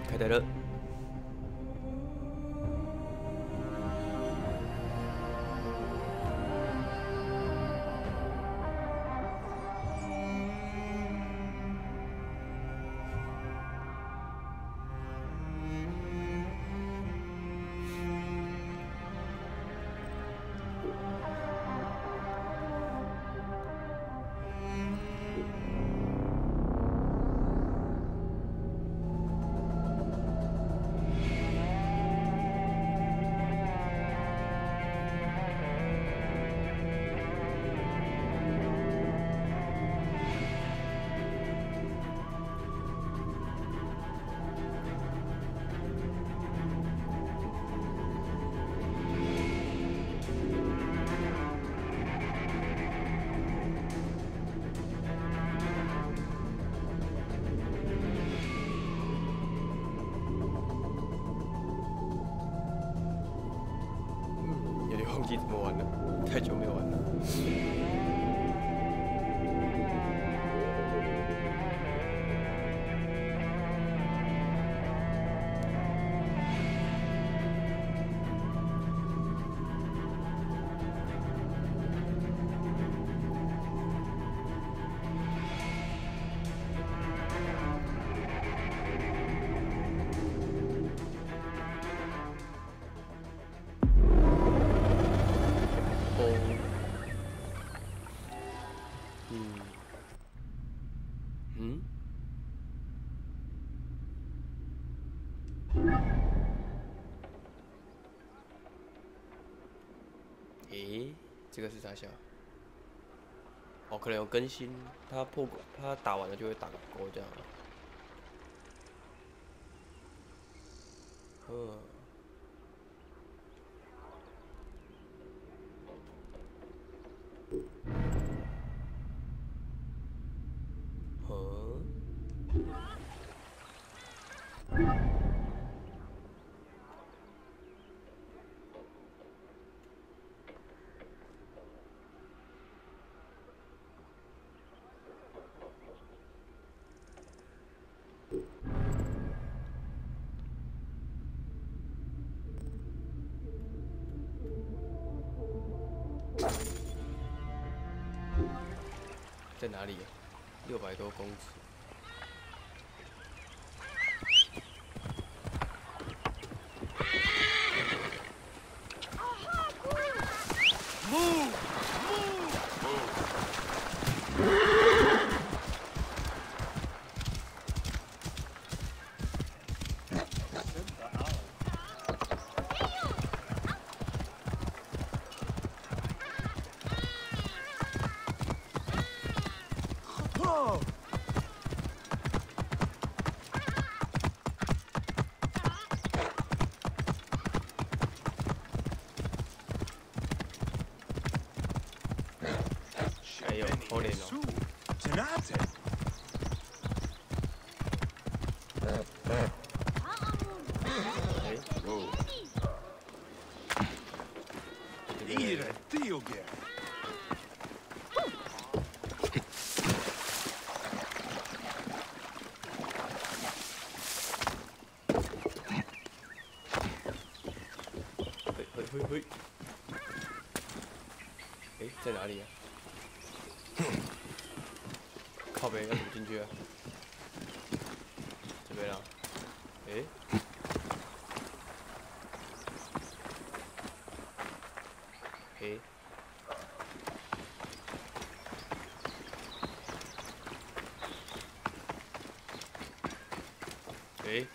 开台了。忘记怎么玩了，太久没有玩了。诶，这个是啥小？哦，可能有更新，他打完了就会打个勾这样。在哪里？600多公尺。哎呦，好累哦。嘿，哎，在哪里啊？靠北要怎么进去啊？这边啊？哎，哎，哎，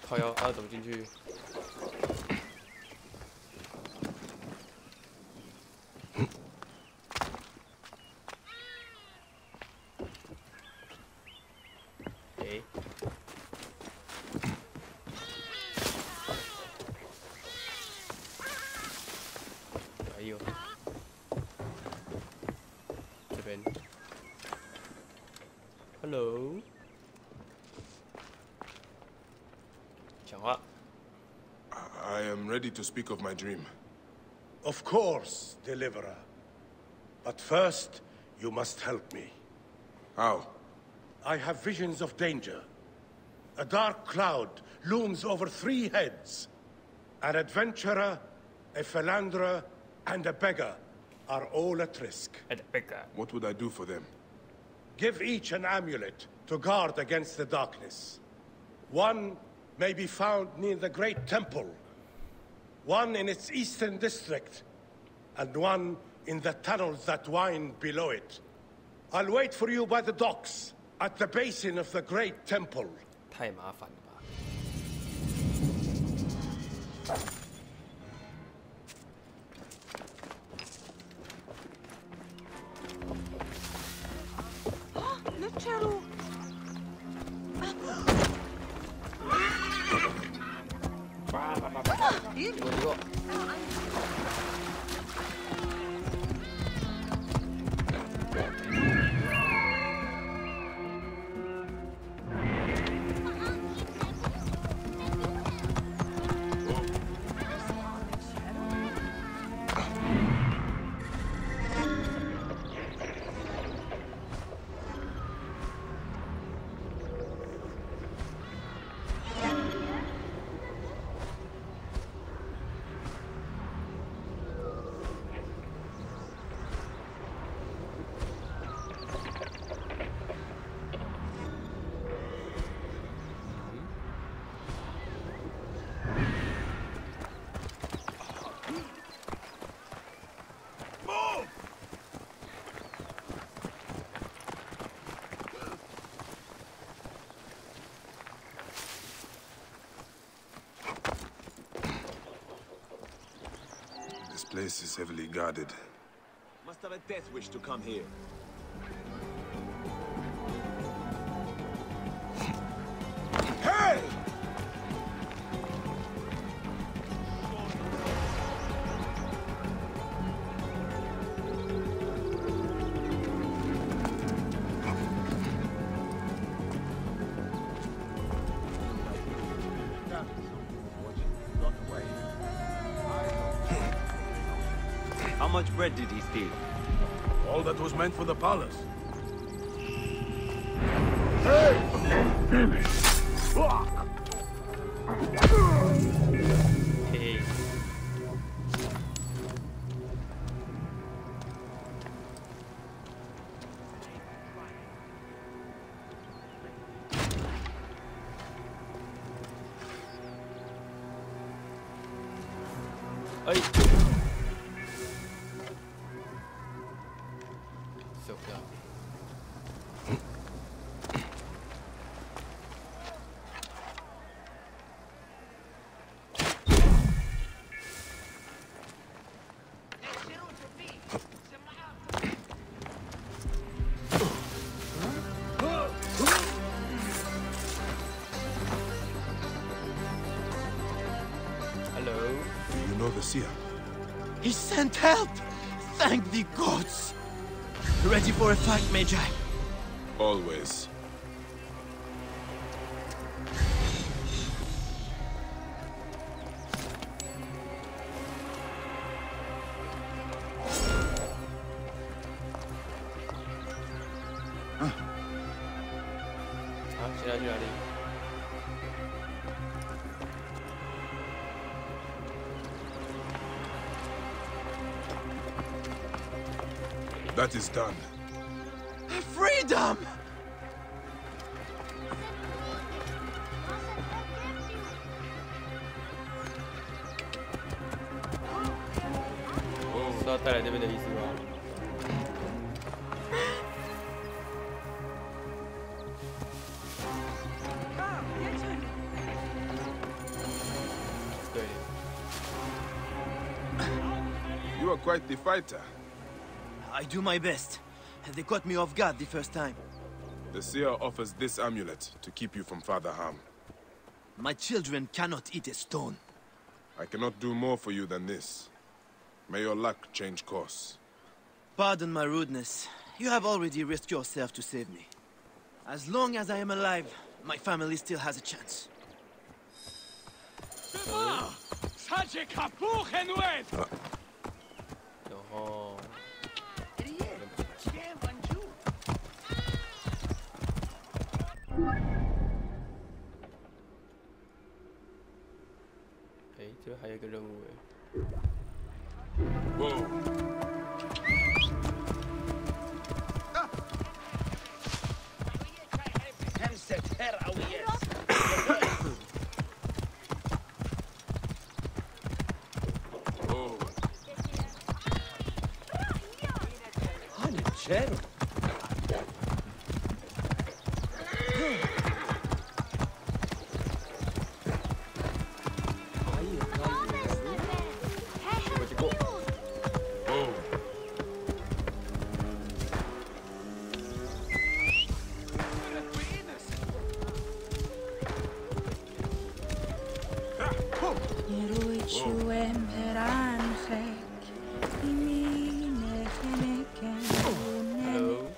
靠腰啊，怎么进去？哎呦，这边 ，Hello， 讲话。I am ready to speak of my dream. Of course, Deliverer. But first, you must help me. How? I have visions of danger. a dark cloud looms over 3 heads. An adventurer, a philanderer, and a beggar are all at risk. What would I do for them? Give each an amulet to guard against the darkness. One may be found near the Great Temple, one in its eastern district, and one in the tunnels that wind below it. I'll wait for you by the docks, at the basin of the Great Temple. 太麻烦了吧。Leggero. 结果。This place is heavily guarded. Must have a death wish to come here. Hey! How much bread did he steal? All that was meant for the palace. Hey. Ay. 走掉。Hello. Do you know the seer? He sent help! Thank the gods! Ready for a fight, Magi? Always. Ah, 现在去哪里？ That is done. Freedom! Oh, 是要带来这边的意思吗？对。 You are quite the fighter. I do my best. They caught me off guard the first time. The seer offers this amulet to keep you from further harm. My children cannot eat a stone. I cannot do more for you than this. May your luck change course. Pardon my rudeness. You have already risked yourself to save me. As long as I am alive, my family still has a chance. Oh. 还有一个任务哎。Whoa. Leggero. Hello。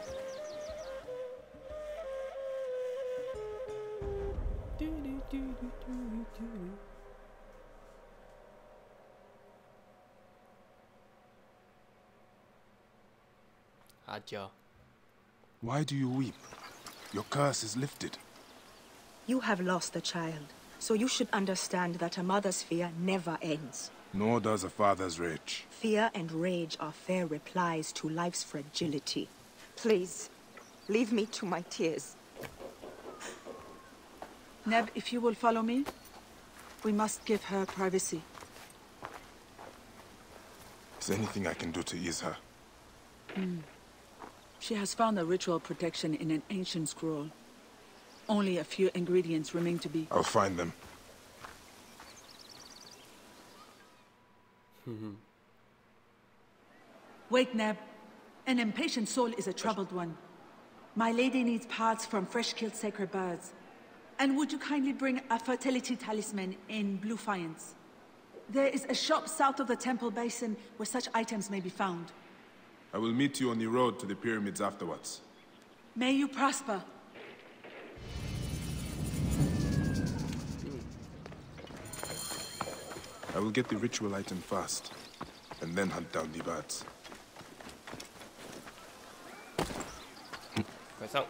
阿娇。 Why do you weep? Your curse is lifted. You have lost a child, so you should understand that a mother's fear never ends. Nor does a father's rage. Fear and rage are fair replies to life's fragility. Please, leave me to my tears. Neb, if you will follow me, we must give her privacy. Is there anything I can do to ease her? She has found a ritual protection in an ancient scroll. Only a few ingredients remain to be. I'll find them. Wait, Neb. An impatient soul is a troubled one. My lady needs parts from fresh-killed sacred birds. And would you kindly bring a fertility talisman in blue faience? There is a shop south of the temple basin where such items may be found. I will meet you on the road to the pyramids afterwards. May you prosper. I will get the ritual item first, and then hunt down the birds. 快上。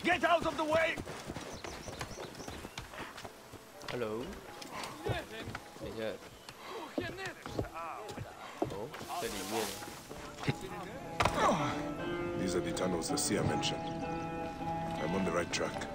Get out of the way! Hello。等一下。哦，在里面。 These are the tunnels the seer mentioned. I'm on the right track.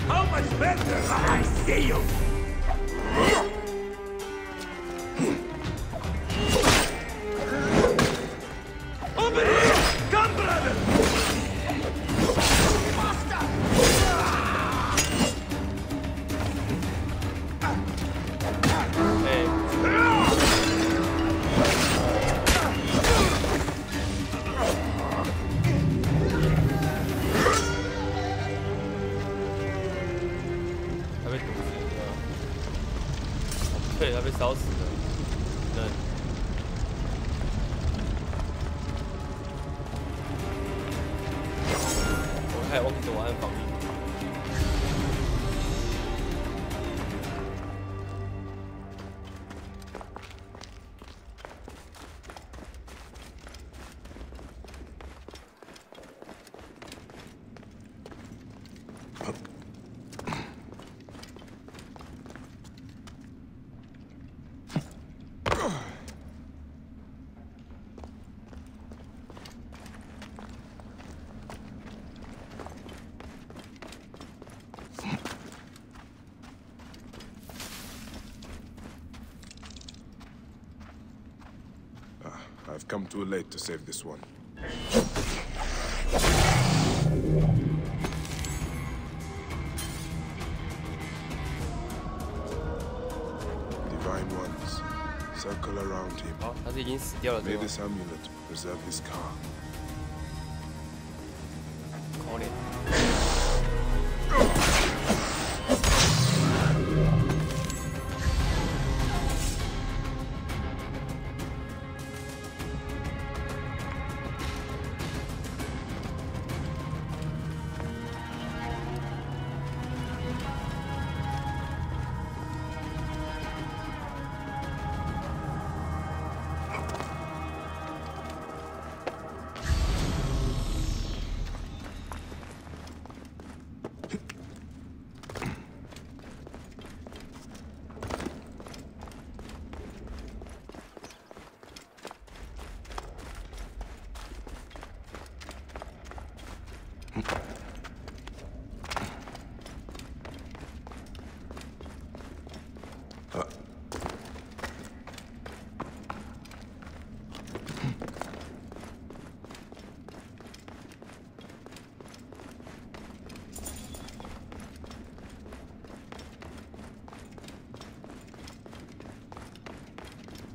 How much better I see you! Over here! Come, brother! Faster! 被烧死了。我还忘记怎么按防御。I've come too late to save this one. Divine ones, circle around him. 好，他是已经死掉了，对 May 吗？ this amulet preserve his car. 可怜。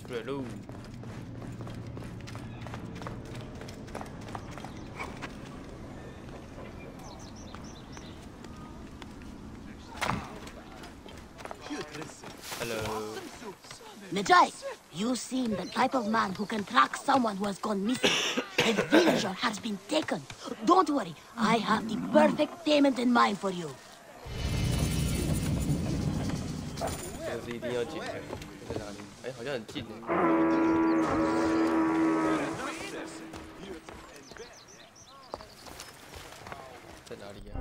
出来喽！ Hello. Medjay, you seem the type of man who can track someone who has gone missing. A villager has been taken. Don't worry, I have the perfect payment in mind for you. 这个是一定要解开，在哪里？哎，好像很近诶。在哪里呀？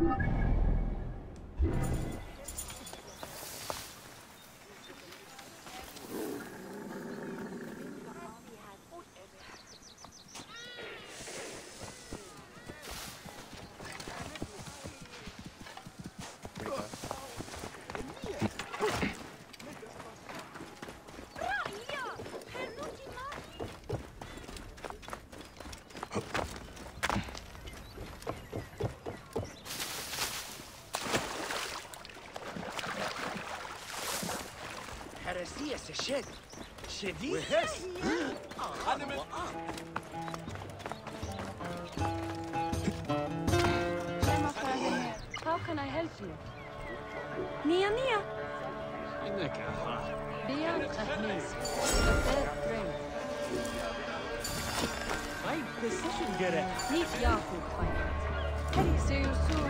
How can I help you? Nia, Nia. Beyond at least. A fair trade. Right decision, get it. Meet Yahoo Finance. Hey, see you soon.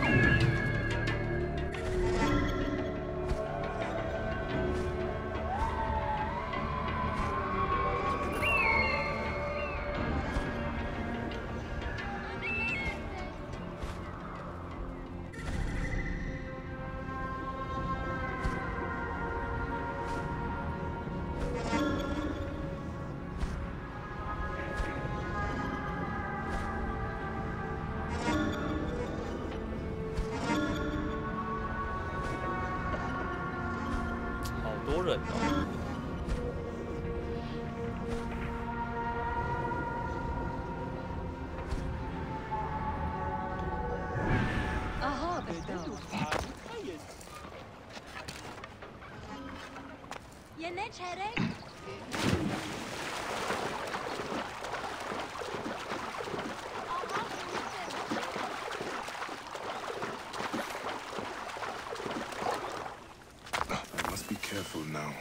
I must be careful now.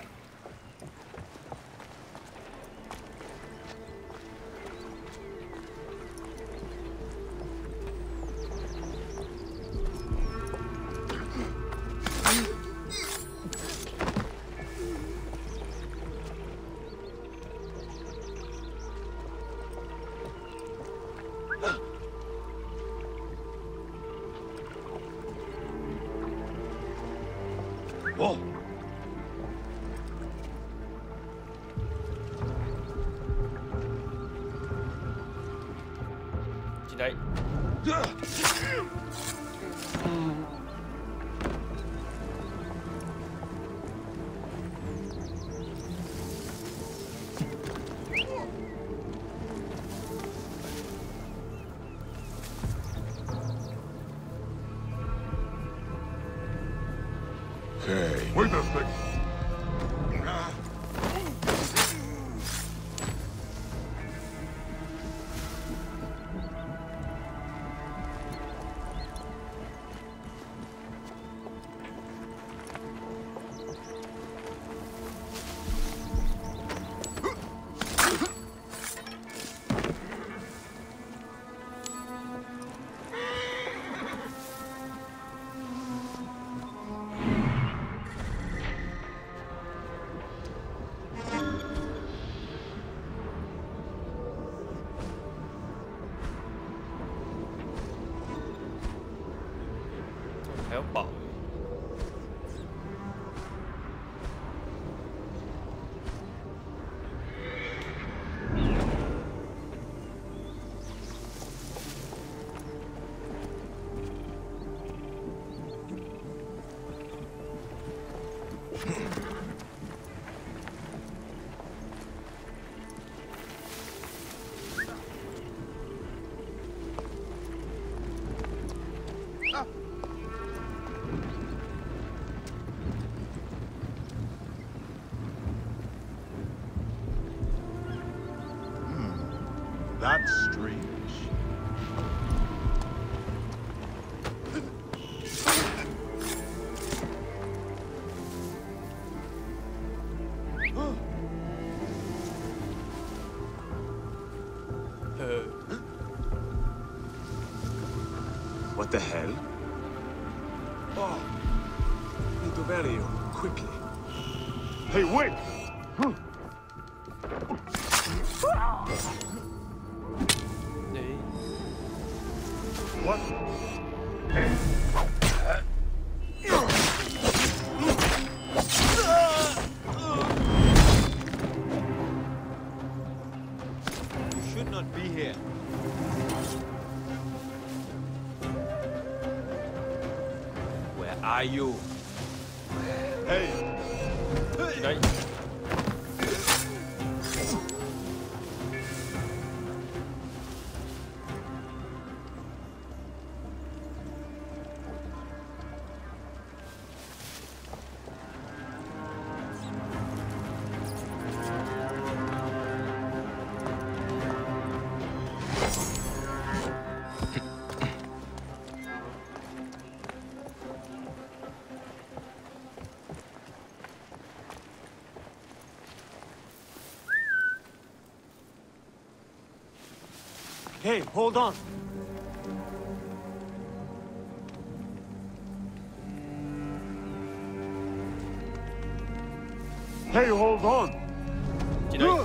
哦。进来。Hey. Wait a second.还有宝。That's strange. What the hell? Oh, need to bury you quickly. Hey, wait! What? You should not be here. Where are you? Hey! Đấy. Hey, hold on. Hey, hold on! 进来。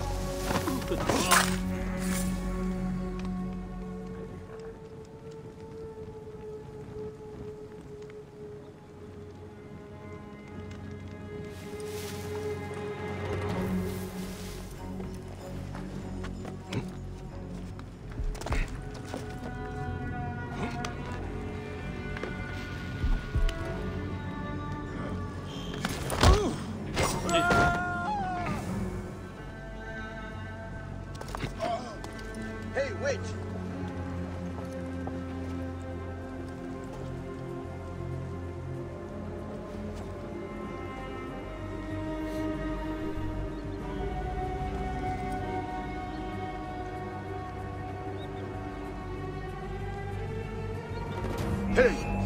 Hey, wait! Hey!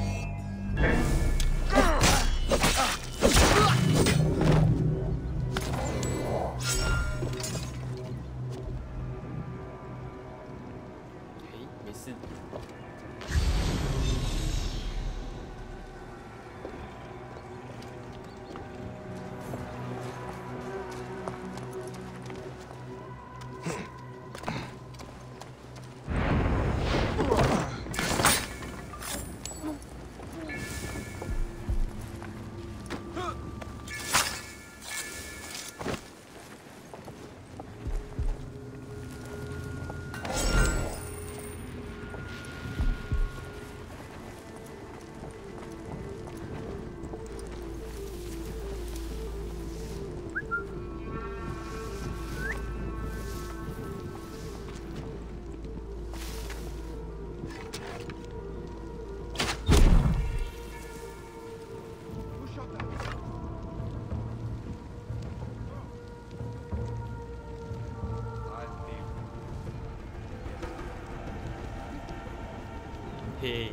嘿。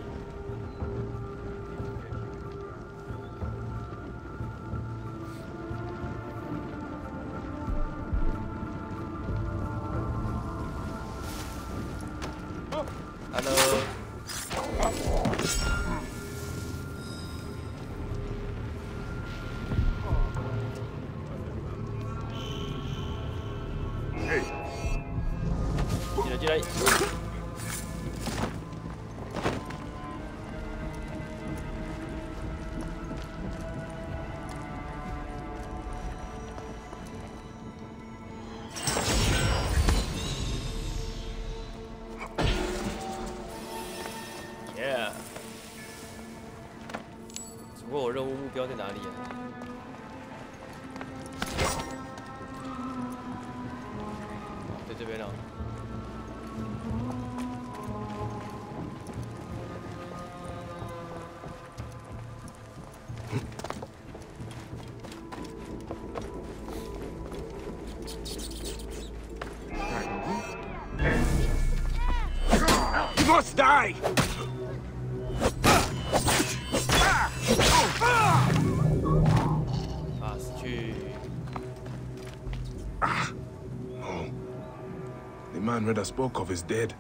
Hello。进来。Yeah。只不过我任务目标在哪里啊？在这边啊。You must die! No. The man Reda spoke of is dead.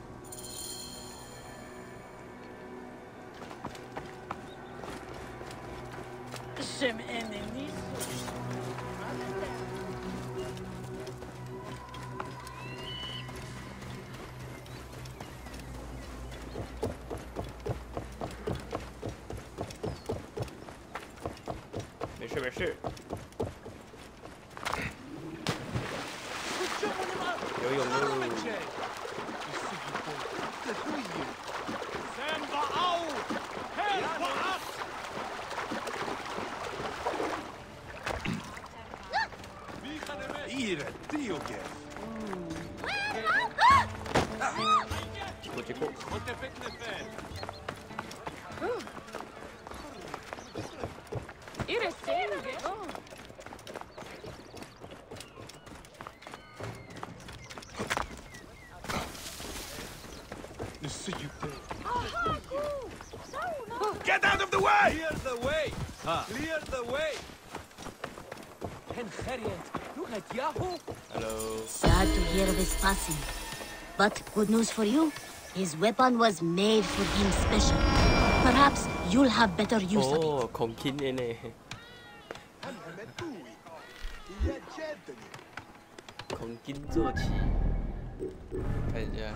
没事。游泳路。结果。Get out of the way! Clear the way! Clear the way! Hello. Sad to hear of his passing. But good news for you. His weapon was made for him special. Perhaps you'll have better use of it. Oh, 孔钦呢？孔钦坐骑，看一下。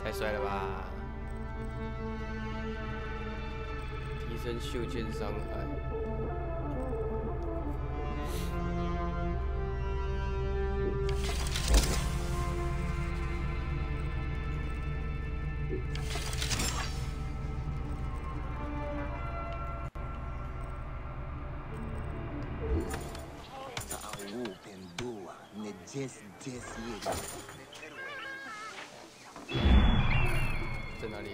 太帅了吧！提升袖剑伤害。在哪里？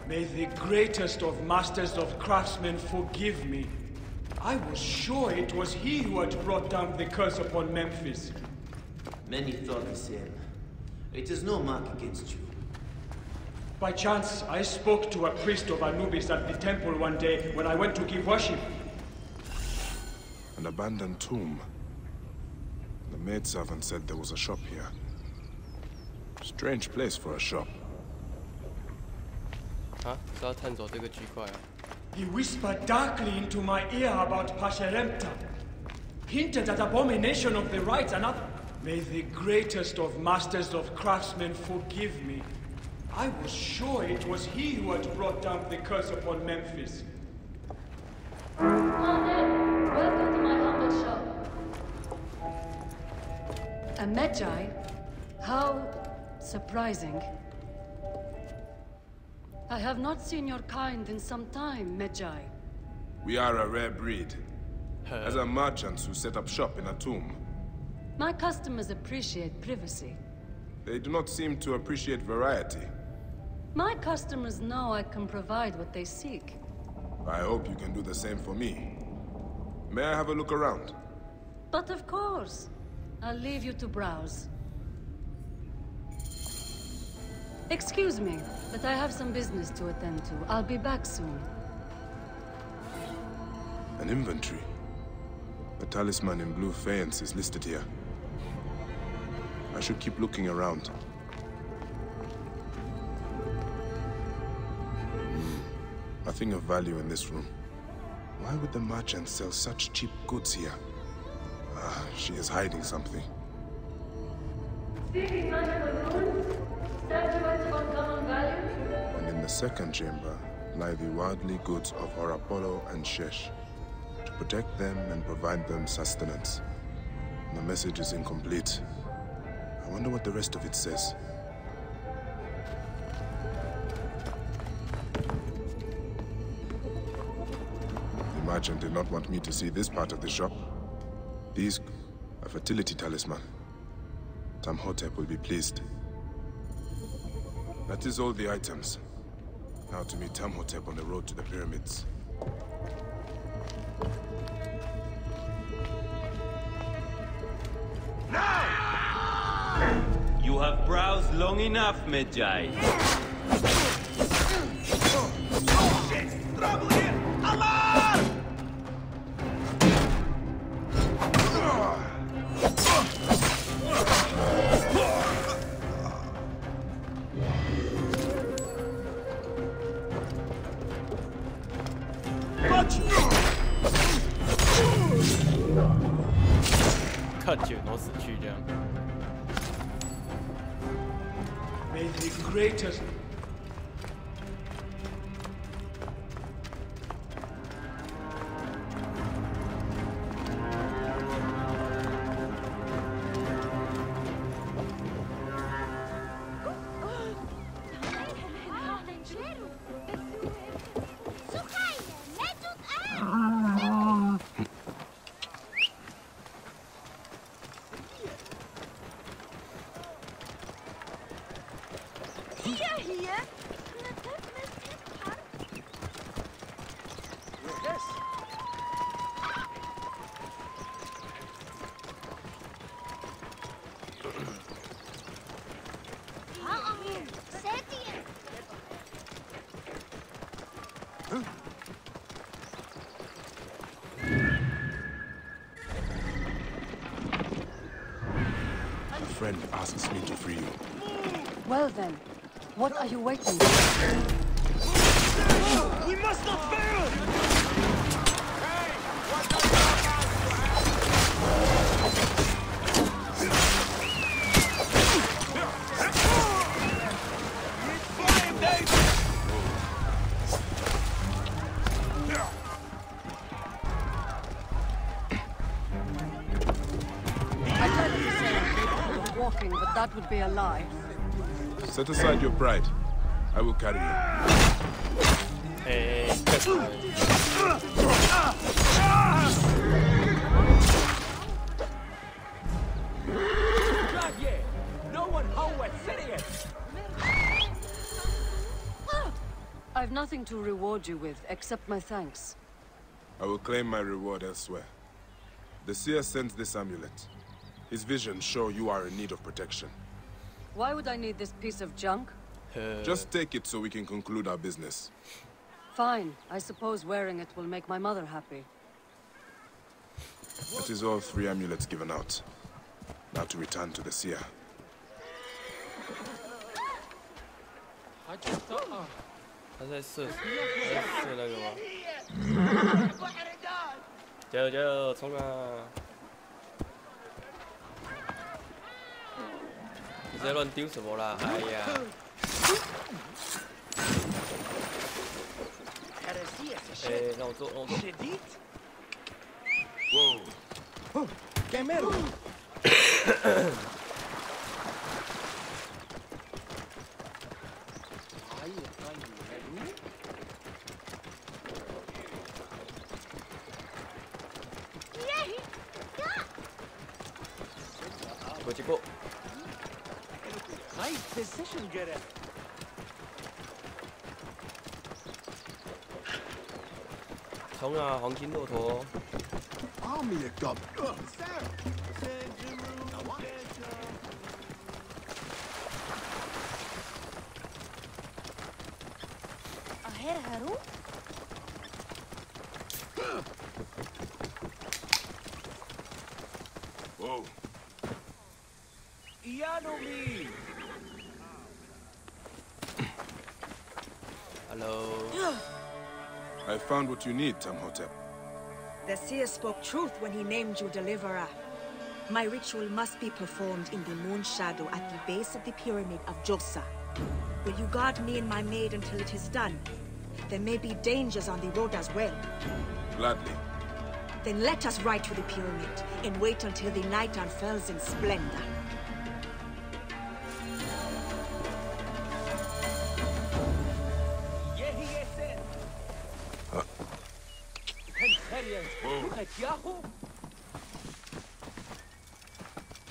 May the greatest of masters of craftsmen forgive me. I was sure it was he who had brought down the curse upon Memphis. Many thought the same. It is no mark against you. By chance, I spoke to a priest of Anubis at the temple one day when I went to give worship. An abandoned tomb. The maidservant said there was a shop here. Strange place for a shop. 啊，是要探走这个区块啊。 He whispered darkly into my ear about Pasheremta. Hinted at abomination of the rites and other. May the greatest of masters of craftsmen forgive me. I was sure it was he who had brought down the curse upon Memphis. Welcome to my humble shop. A Magi? How surprising. I have not seen your kind in some time, Magi. We are a rare breed. As are merchants who set up shop in a tomb. My customers appreciate privacy. They do not seem to appreciate variety. My customers know I can provide what they seek. I hope you can do the same for me. May I have a look around? But of course. I'll leave you to browse. Excuse me, but I have some business to attend to. I'll be back soon. An inventory. A talisman in blue faience is listed here. I should keep looking around. Nothing of value in this room. Why would the merchant sell such cheap goods here? Ah, she is hiding something. Speaking magical runes, statuettes of uncommon value. And in the second chamber lie the worldly goods of our Apollo and Shesh. To protect them and provide them sustenance. The message is incomplete. I wonder what the rest of it says. The merchant did not want me to see this part of the shop. These, a fertility talisman. Tamhotep will be pleased. That is all the items. Now to meet Tamhotep on the road to the pyramids. You have browsed long enough, Magi. Trouble here! Alarm!看卷都死去这样。 May the greatest... A friend asks me to free you. Well then, what are you waiting for? We must not fail! Walking, but that would be a lie. Set aside your pride. I will carry you. Hey, No one home with Sidious! I nothing to reward you with, except my thanks. I will claim my reward elsewhere. The seer sends this amulet. His visions show you are in need of protection. Why would I need this piece of junk? Just take it so we can conclude our business. Fine. I suppose wearing it will make my mother happy. That is all 3 amulets given out. Now to return to the seer.他在射那个吗？加油加油，冲啊！你在乱丢什么啦？哎呀！哎，让我做，让我做。Oh, Camero. Chico. Nice decision, Gareth. Army come. Aher Haru? Whoa. Hello. I found what you need, Tamhotep. The seer spoke truth when he named you Deliverer. My ritual must be performed in the moon shadow at the base of the pyramid of Josa. Will you guard me and my maid until it is done? There may be dangers on the road as well. Gladly. Then let us ride to the pyramid and wait until the night unfurls in splendor.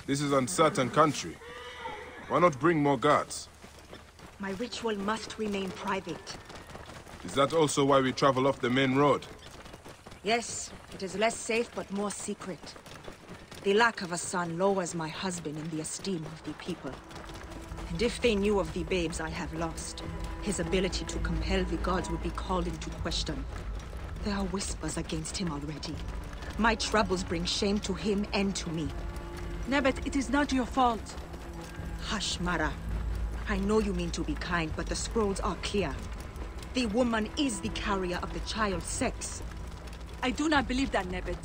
This is uncertain country. Why not bring more guards? My ritual must remain private. Is that also why we travel off the main road? Yes, it is less safe but more secret. The lack of a son lowers my husband in the esteem of the people. And if they knew of the babes I have lost, his ability to compel the gods would be called into question. There are whispers against him already. My troubles bring shame to him and to me. Nebet, it is not your fault. Hush, Mara. I know you mean to be kind, but the scrolls are clear. The woman is the carrier of the child's sex. I do not believe that, Nebet.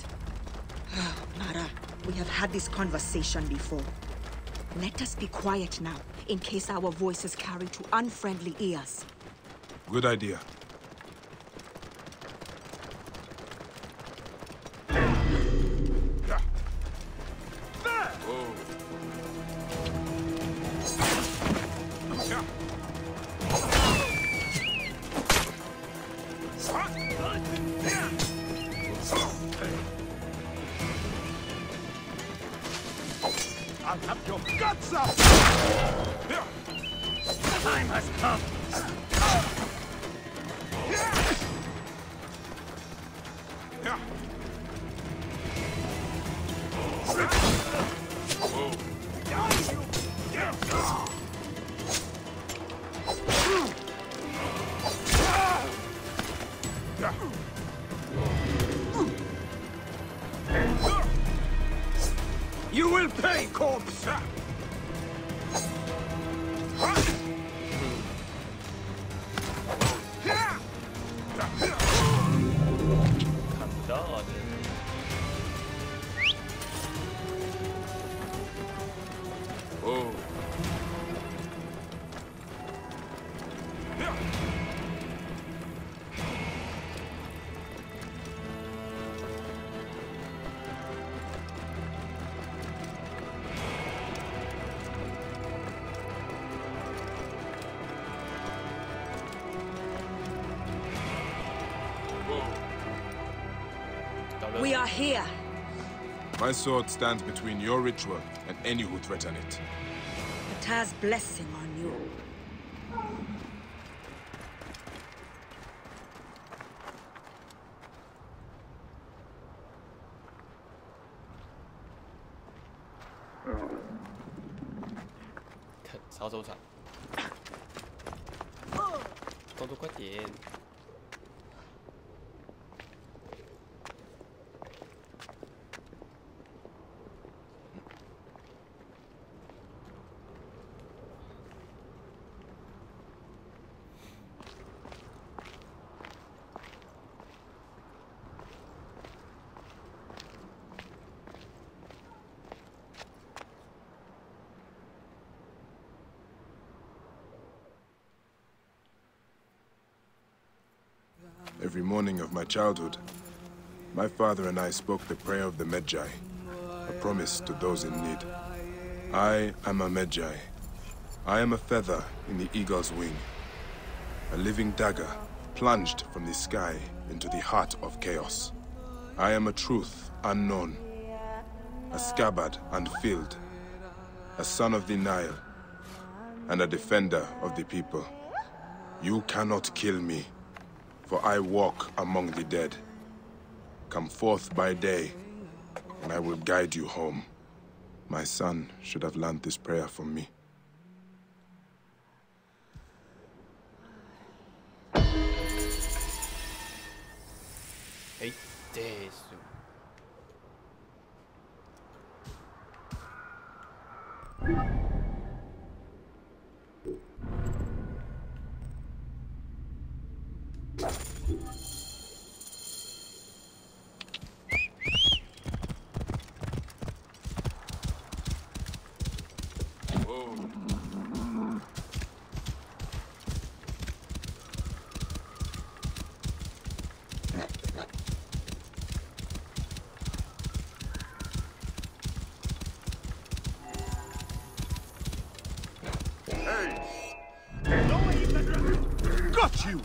Mara, we have had this conversation before. Let us be quiet now, in case our voices carry to unfriendly ears. Good idea. I'll have your guts up! The time has come! You will pay, corpse! Oh. We are here. My sword stands between your ritual and any who threaten it. Ptah's blessing on you. 潮州场，动作快点！ Every morning of my childhood, my father and I spoke the prayer of the Medjay, a promise to those in need. I am a Medjay. I am a feather in the eagle's wing, a living dagger plunged from the sky into the heart of chaos. I am a truth unknown, a scabbard unfilled, a son of the Nile, and a defender of the people. You cannot kill me. For I walk among the dead. Come forth by day, and I will guide you home. My son should have learned this prayer from me. Hey, this. Got you!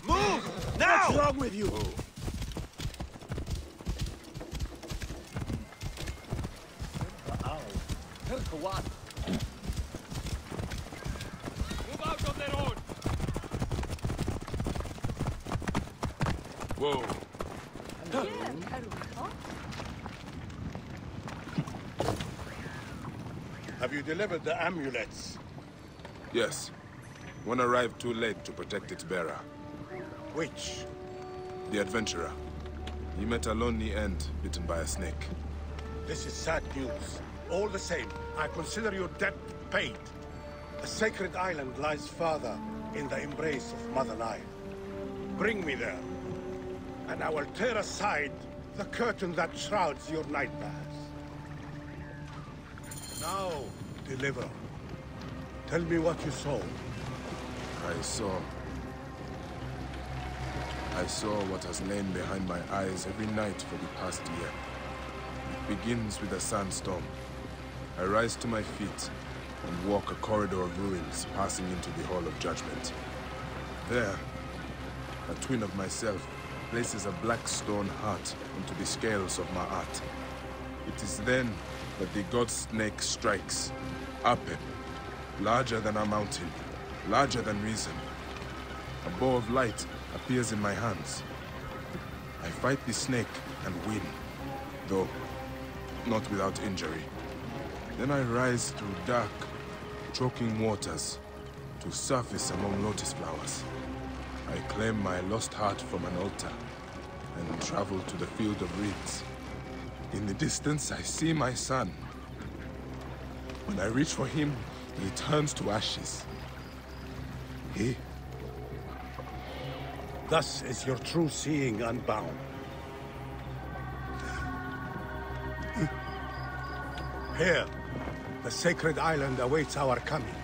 Move! Now! What's wrong with you? Move out on their own! Whoa. Have you delivered the amulets? Yes. One arrived too late to protect its bearer. Which? The adventurer. He met a lonely end, bitten by a snake. This is sad news. All the same, I consider your debt paid. The sacred island lies farther in the embrace of Mother Nile. Bring me there, and I will tear aside the curtain that shrouds your nightmares. Now, deliver. Tell me what you saw. I saw what has lain behind my eyes every night for the past year. It begins with a sandstorm. I rise to my feet and walk a corridor of ruins, passing into the Hall of Judgment. There, a twin of myself places a black stone heart into the scales of my art. It is then that the god snake strikes. Ape, larger than a mountain, larger than reason. A bow of light appears in my hands. I fight the snake and win, though not without injury. Then I rise through dark, choking waters to surface among lotus flowers. I claim my lost heart from an altar and travel to the field of reeds. In the distance, I see my son. When I reach for him, he turns to ashes. Thus is your true seeing unbound. Here, the sacred island awaits our coming.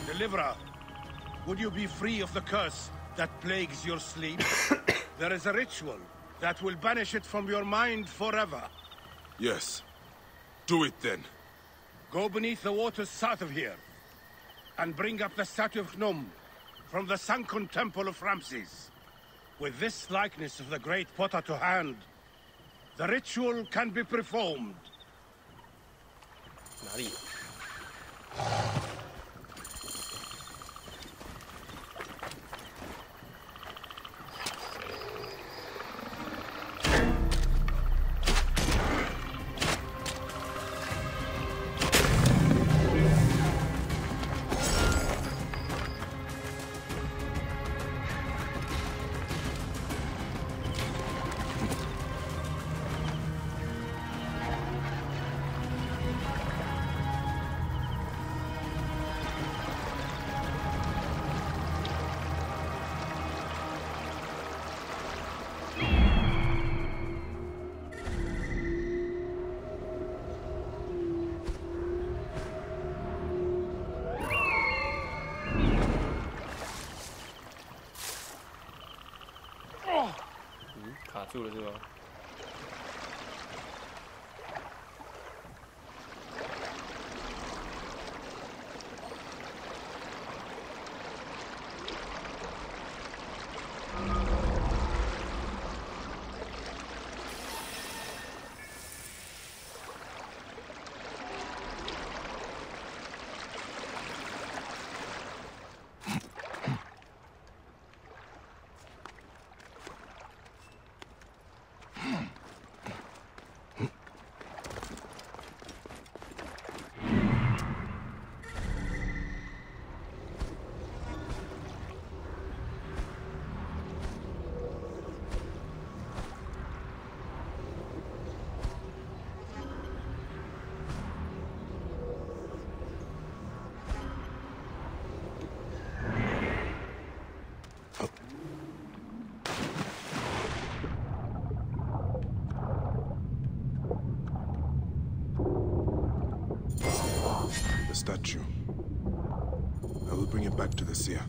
Deliverer, would you be free of the curse that plagues your sleep? There is a ritual that will banish it from your mind forever. Yes. Do it then. Go beneath the waters south of here, and bring up the statue of Gnome from the sunken temple of Ramses. With this likeness of the great potter to hand, the ritual can be performed. 哪里？ 卡住了是吗？The statue. I will bring it back to the seer.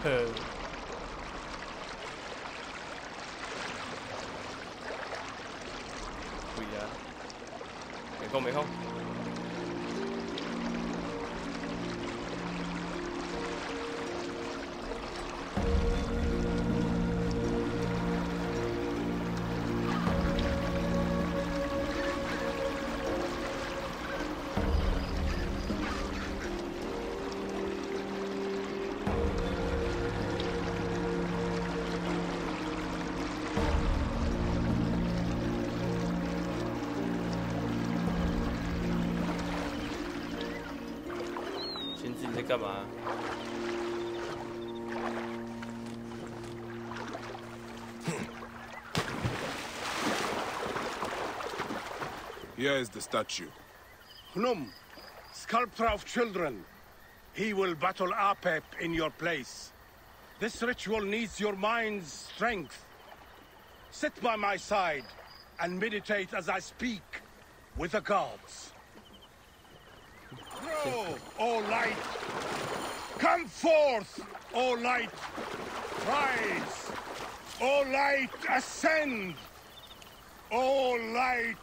贵啊！没空没空。你在干嘛？ Here is the statue. Hnum, sculptor of children. He will battle Apep in your place. This ritual needs your mind's strength. Sit by my side and meditate as I speak with the gods. Grow, O light! Come forth, O light! Rise! O light, ascend! O light!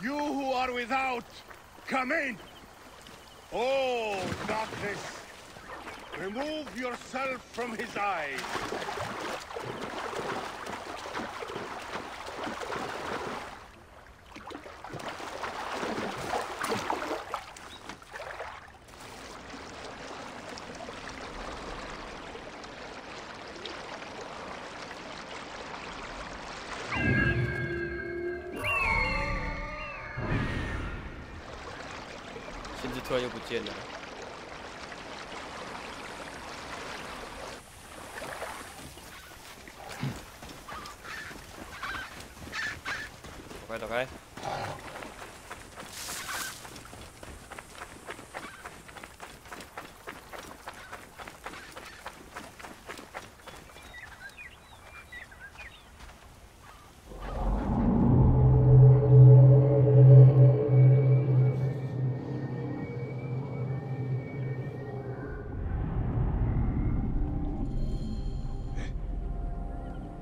You who are without, come in! O darkness, remove yourself from his eyes.突然又不见了。快走开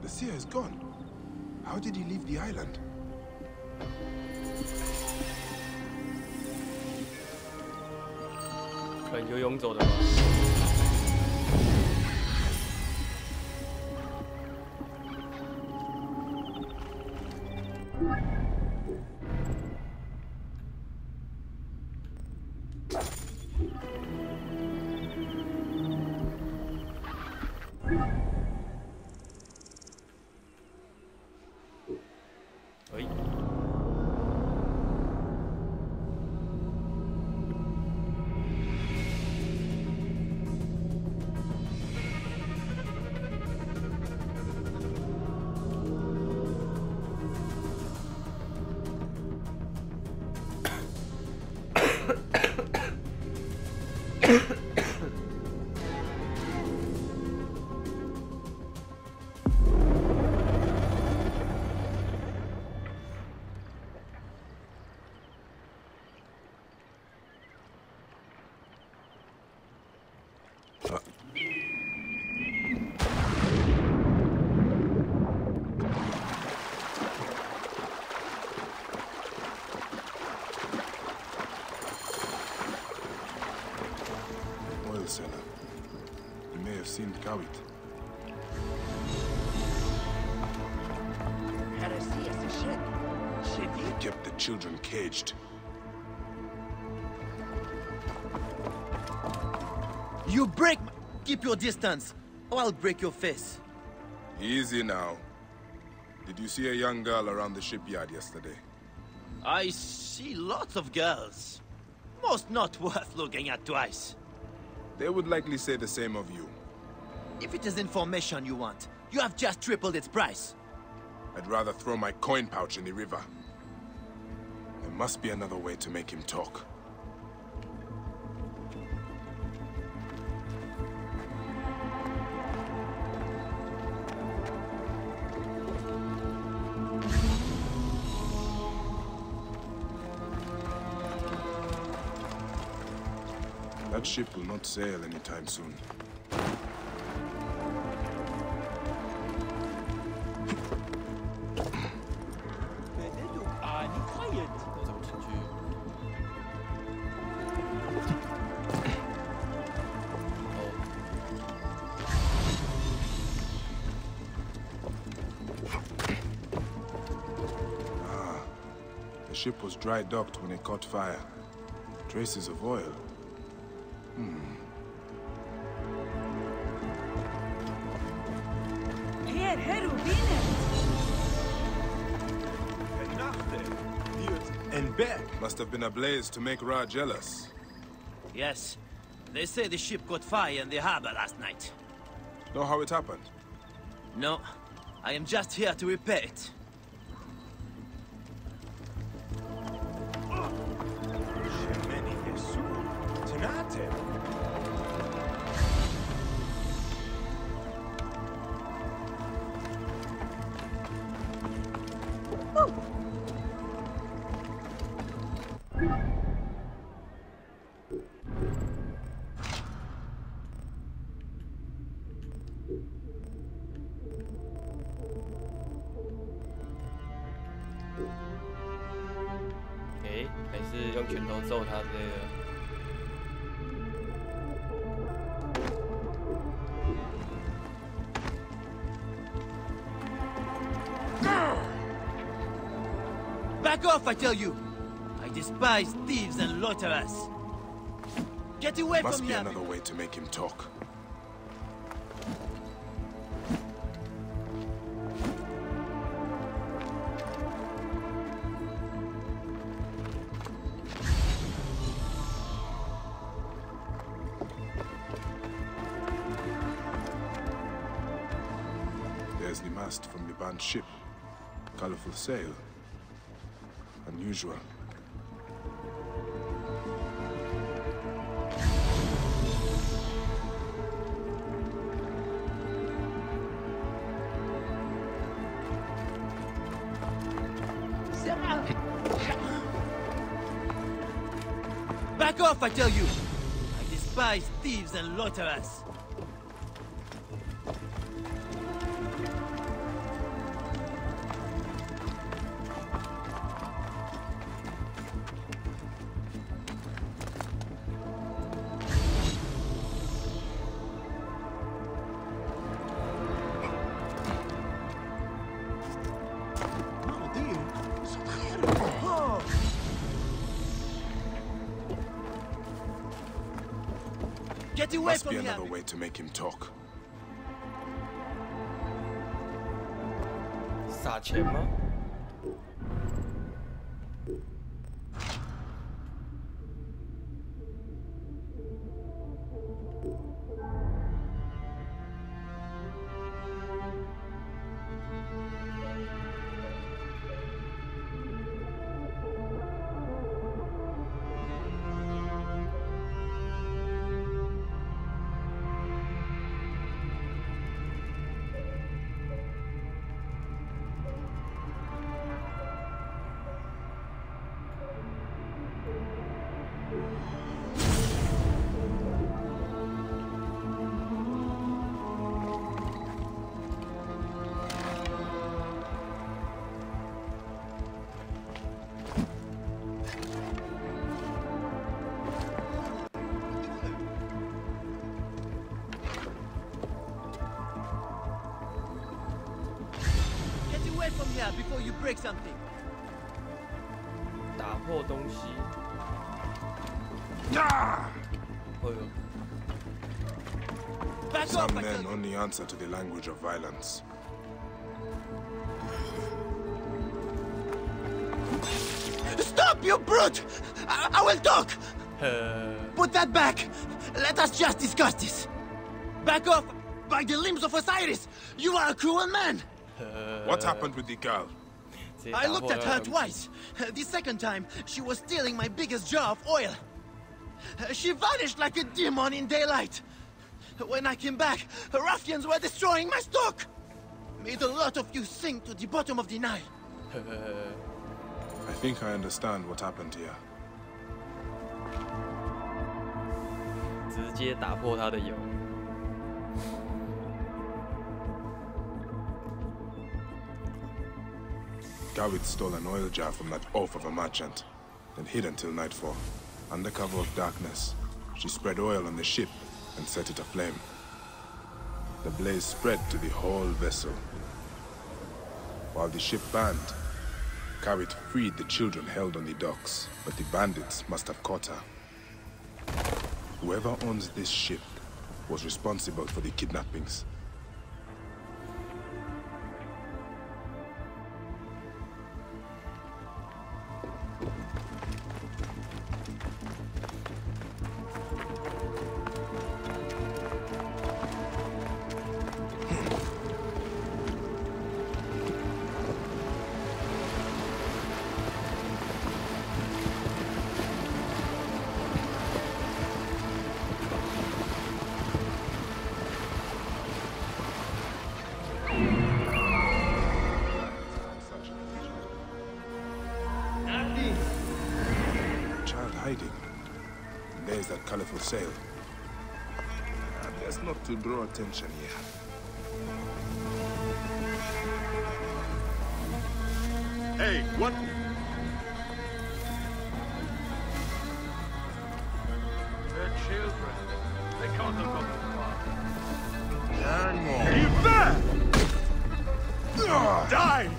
！The seer is gone. How did he leave the island?可能游泳走的吧。哎。 Oil seller. He may have seen Kawit. He kept the children caged. You break my... Keep your distance, or I'll break your face. Easy now. Did you see a young girl around the shipyard yesterday? I see lots of girls. Most not worth looking at twice. They would likely say the same of you. If it is information you want, you have just tripled its price. I'd rather throw my coin pouch in the river. There must be another way to make him talk. That ship will not sail anytime soon. ship was dry docked when it caught fire. Traces of oil. And back. Must have been a blaze to make Ra jealous. Yes. They say the ship caught fire in the harbor last night. Know how it happened? No. I am just here to repair it.还是用拳头揍他之类的。Back off, I tell you! I despise thieves and loiterers. Get away Must from be me! another way to make him talk. There's the mast from the banned ship. Colorful sail. Unusual. Back off, I tell you! I despise thieves and loiterers. Get away Must from be me! another way to make him talk. 撒钱吗？From here before you break something. 打破东西。Some men only answer to the language of violence. Stop, you brute! I will talk! Put that back! Let us just discuss this! Back off! By the limbs of Osiris! You are a cruel man! What happened with the girl? I looked at her twice. The second time, she was stealing my biggest jar of oil. She vanished like a demon in daylight. When I came back, ruffians were destroying my stock. Made a lot of you sink to the bottom of the Nile. I think I understand what happened here. 直接打破他的油。 Gawit stole an oil jar from that oaf of a merchant, then hid until nightfall. Under cover of darkness, she spread oil on the ship and set it aflame. The blaze spread to the whole vessel. While the ship burned, Kawit freed the children held on the docks, but the bandits must have caught her. Whoever owns this ship was responsible for the kidnappings. There's that colorful sail. Best not to draw attention here. Hey, what? They're children. They can't have gone too far. Are you there? Die!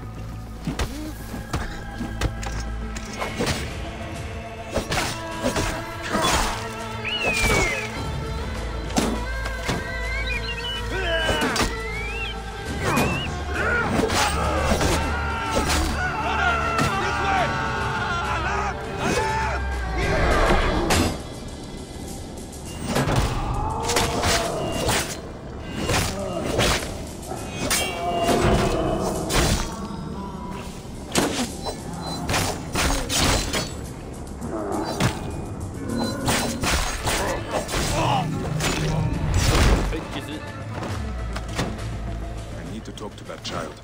Talk to that child.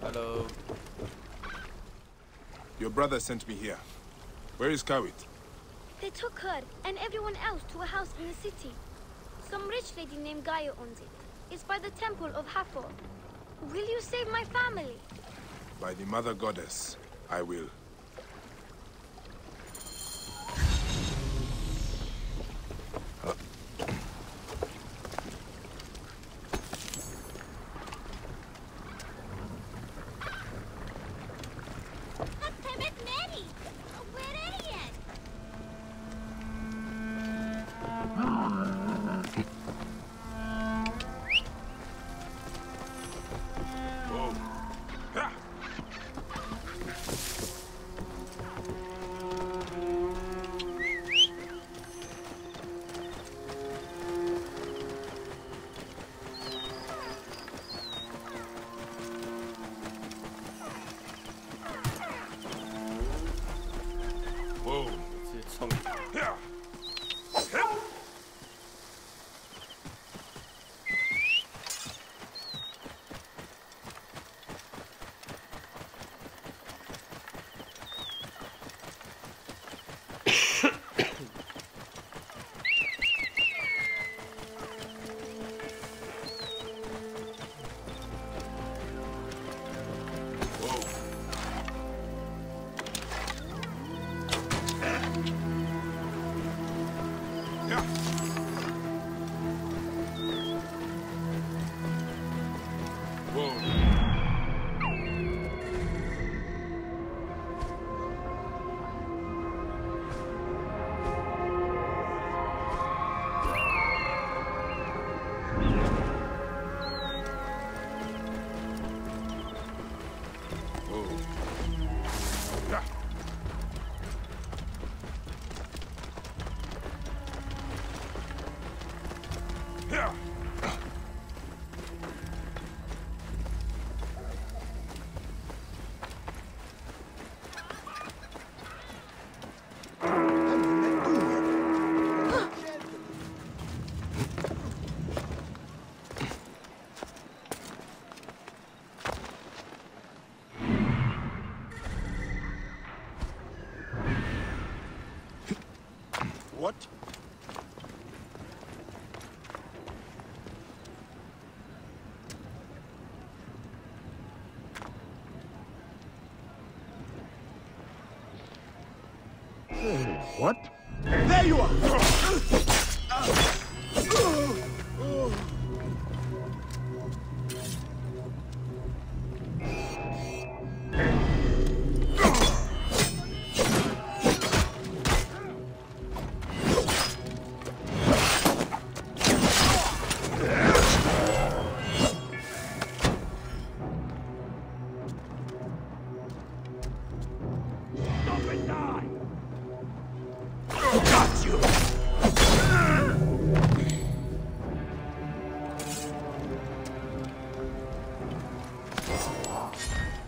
Hello. Your brother sent me here. Where is Kawit? They took her and everyone else to a house in the city. Some rich lady named Gaia owns it. It's by the temple of Hathor. Will you save my family? By the Mother Goddess, I will. What? What? There you are!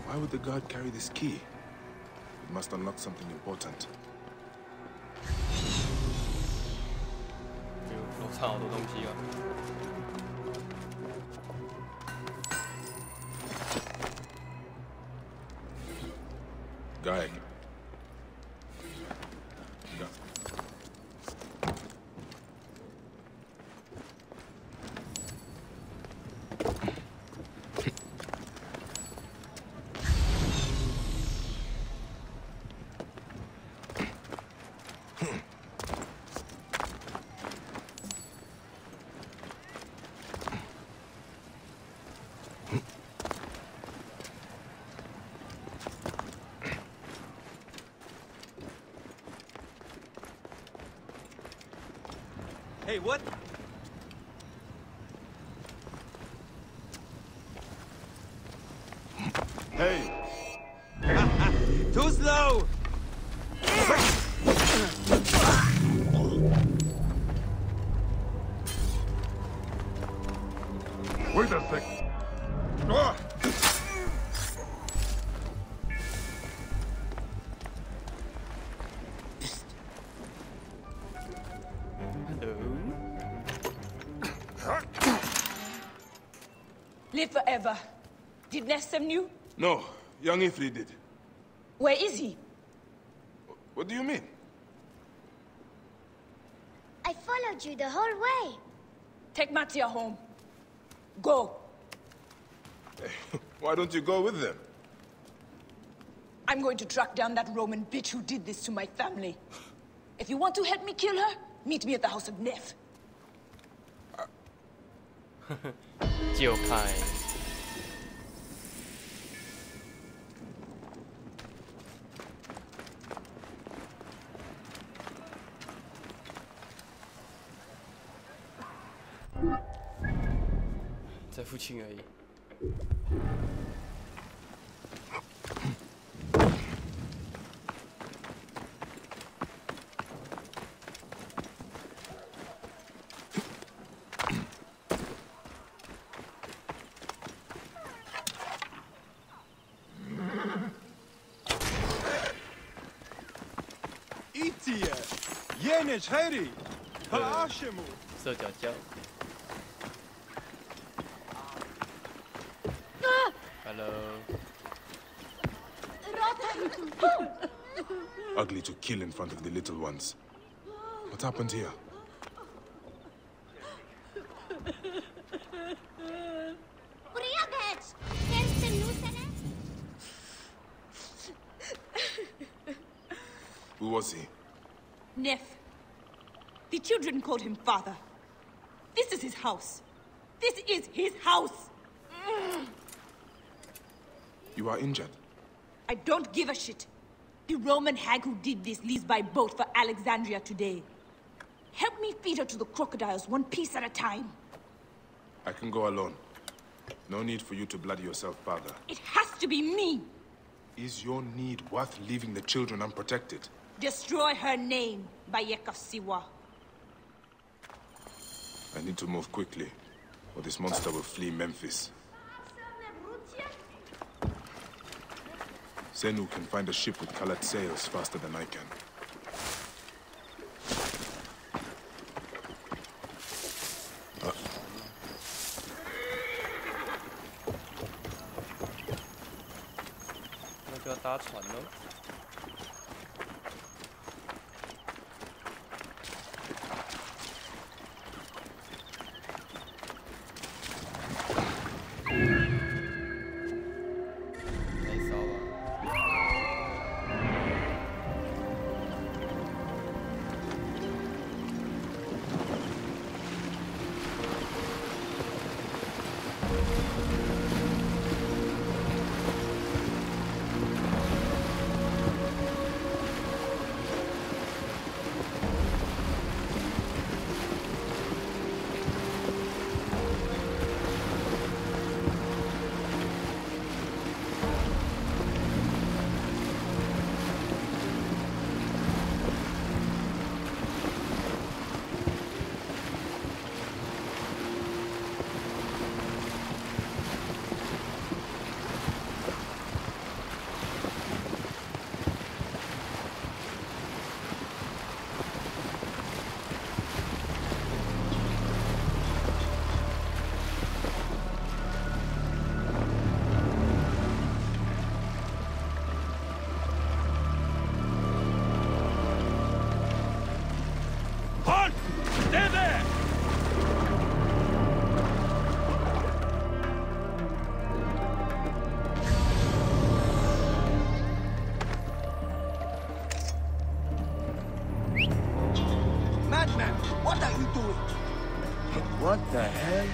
Why would the guard carry this key? It must unlock something important. 楼上好多东西啊。Guide. Hey, what? Hey! Too slow! Wait a sec. Live forever. Did Ness send you? No, young Ifrit did. Where is he? What do you mean? I followed you the whole way. Take Matia home. Go. Why don't you go with them? I'm going to track down that Roman bitch who did this to my family. If you want to help me kill her, meet me at the house of Neff. 就派。在附近而已。Yenich, Harry! Ha'ashimu! 射脚胶。Hello. Ugly to kill in front of the little ones. What happened here? Who was he? Neff. The children called him father. This is his house. This is his house. You are injured. I don't give a shit. The Roman hag who did this leaves by boat for Alexandria today. Help me feed her to the crocodiles one piece at a time. I can go alone. No need for you to bloody yourself, father. It has to be me. Is your need worth leaving the children unprotected? Destroy her name, Bayek of Siwa. I need to move quickly, or this monster will flee Memphis. Zenu can find a ship with colored sails faster than I can.那就要搭船喽。What the hell?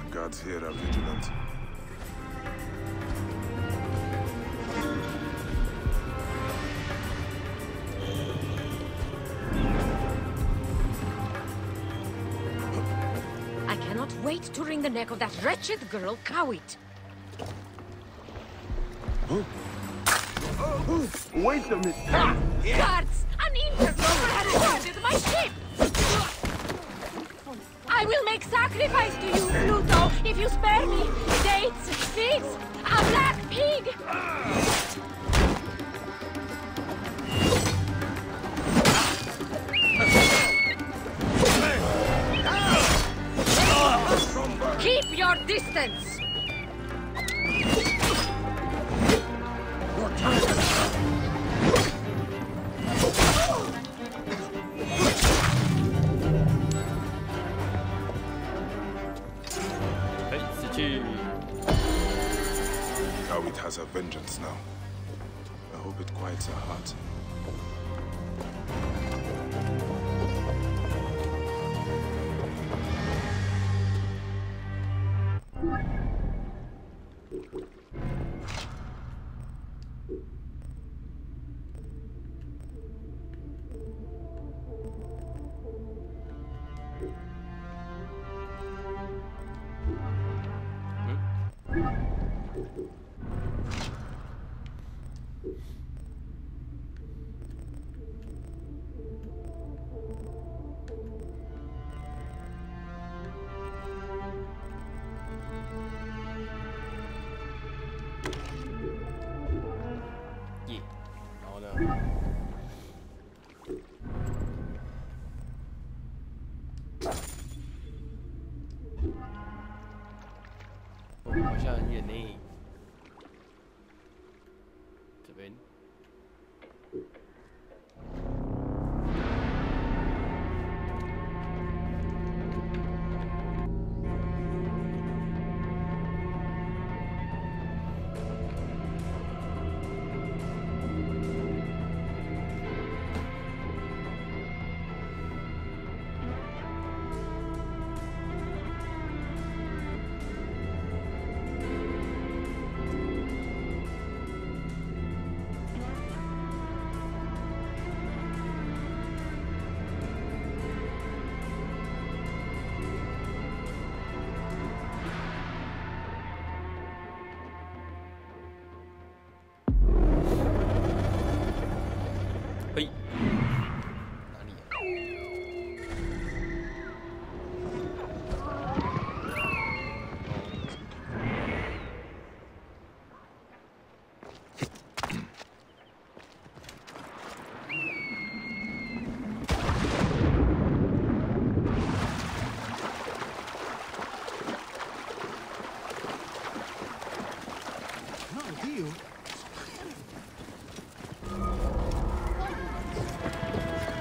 The guards here are vigilant. I cannot wait to wring the neck of that wretched girl, Kawit. Wait a minute! Guards! An interloper has boarded my ship! I will make sacrifice to you, Pluto, if you spare me. Dates, figs, a black pig! Keep your distance! Kawit has a vengeance now. I hope it quiets her heart.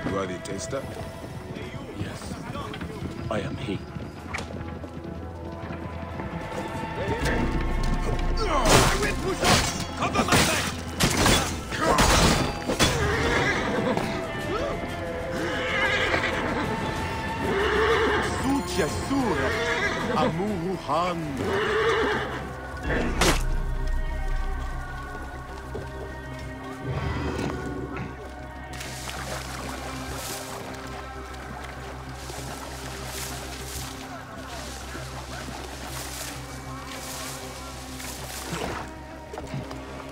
You are the taster? Yes, I am he. I will push up! Cover my back! Sucha Sura, Amuhan.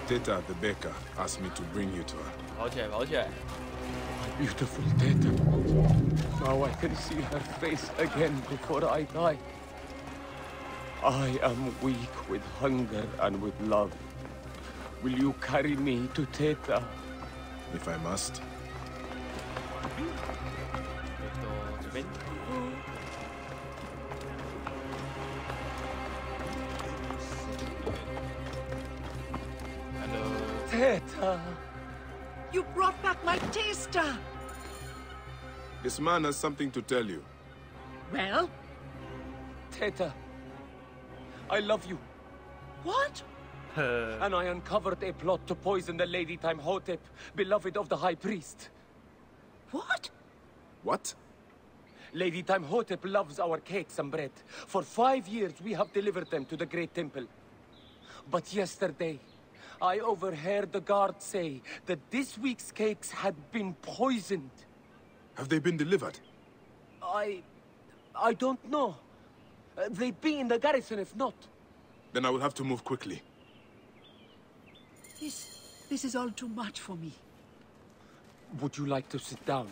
Teta, the baker, asked me to bring you to her. My beautiful Teta. Now I can see her face again before I die. I am weak with hunger and with love. Will you carry me to Teta? If I must. Teta! You brought back my taster! This man has something to tell you. Well? Teta, I love you. What? And I uncovered a plot to poison the Lady Timehotep, beloved of the High Priest. What? What? Lady Timehotep loves our cakes and bread. For 5 years, we have delivered them to the great temple. But yesterday, I overheard the guard say that this week's cakes had been poisoned. Have they been delivered? I don't know. They'd be in the garrison if not. Then I will have to move quickly. This is all too much for me. Would you like to sit down?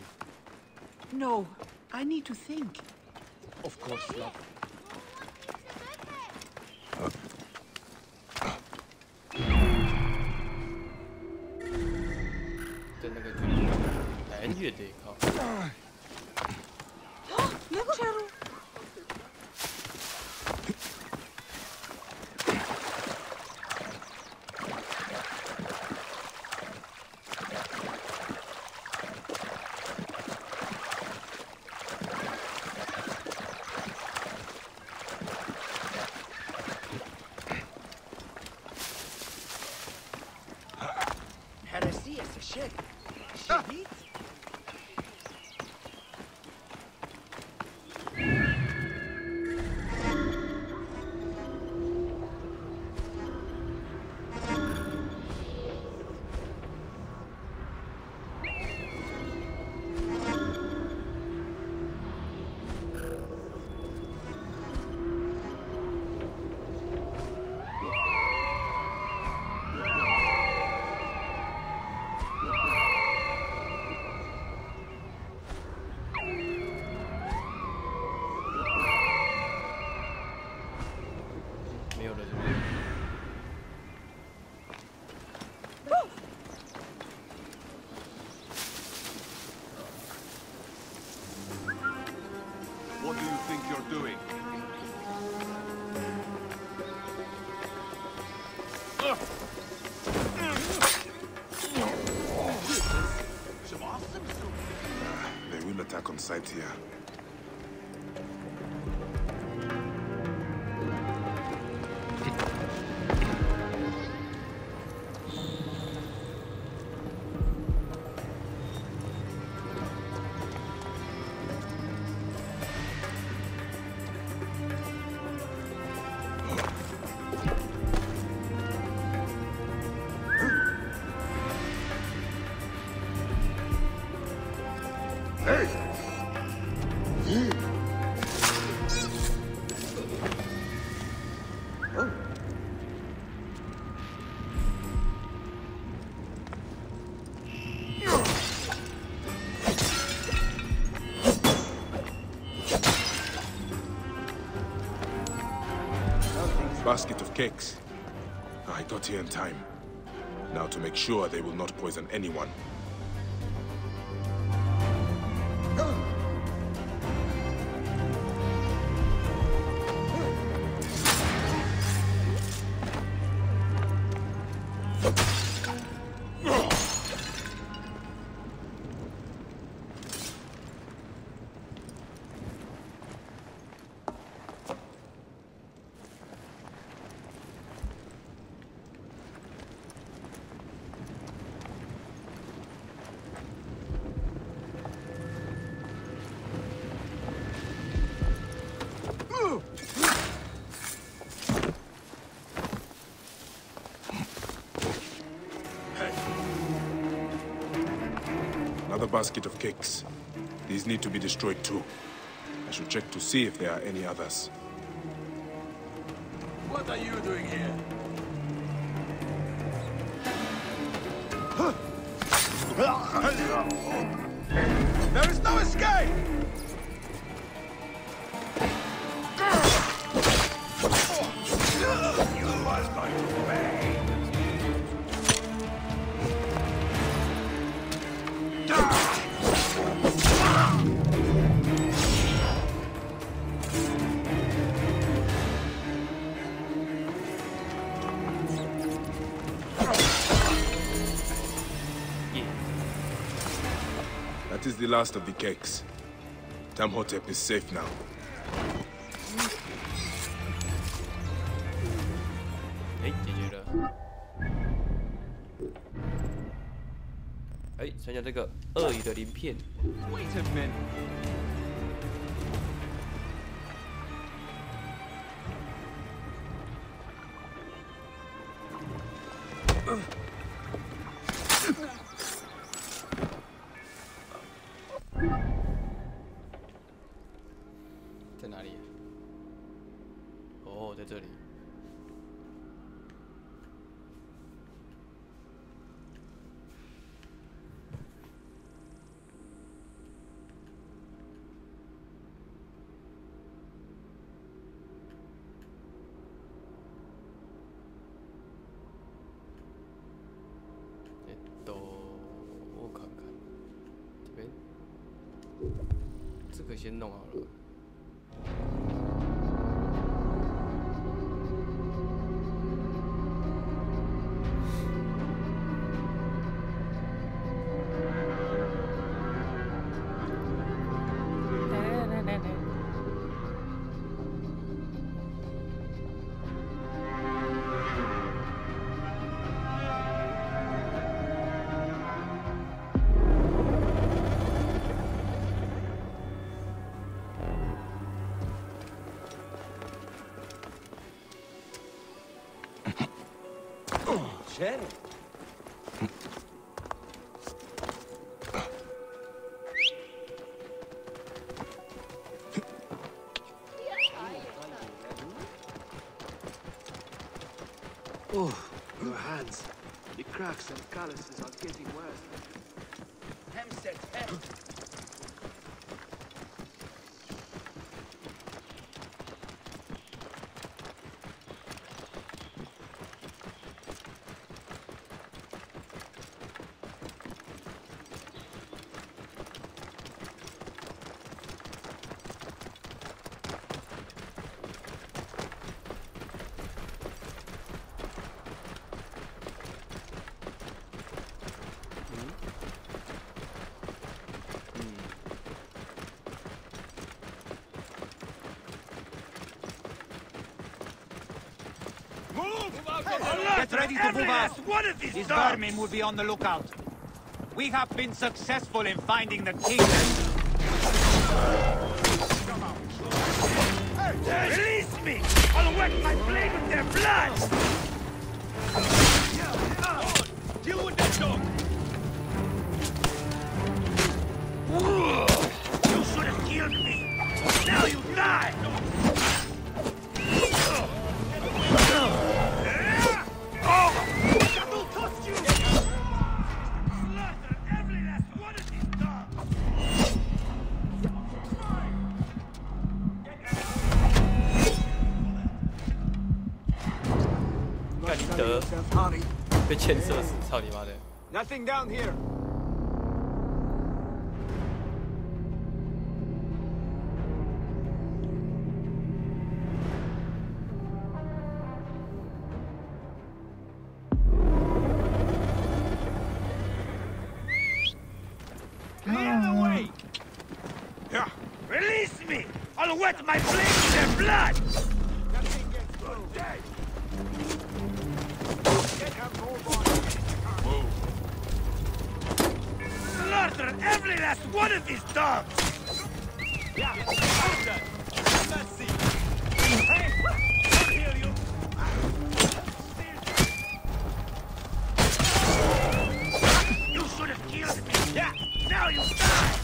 No, I need to think. Of course, love. What do you think you're doing? They will attack on sight here. Basket of cakes. I got here in time. Now to make sure they will not poison anyone. Another basket of cakes. These need to be destroyed too. I should check to see if there are any others. What are you doing here? There is no escape! You are going to pay! That is the last of the cakes. Tamhotep is safe now. Hey, 想想这个鳄鱼的鳞片。 Wait a minute. 个先弄好了。Jenny. Oh, your hands. The cracks and calluses are getting worse. Hemstead, Hem. Get ready to move out. These vermin will be on the lookout. We have been successful in finding the kingdom. Release me! I'll wet my blade with their blood! Deal with that dog! You should have killed me! Now you die!被箭射死，操你妈的 Nothing down here. Clear the way! Release me! I'll wet my blade with their blood! Nothing gets through. Dead! Slaughter every last one of these dogs! Yeah, let's see. Hey, I'll heal you. You should have killed me. Yeah, now you die.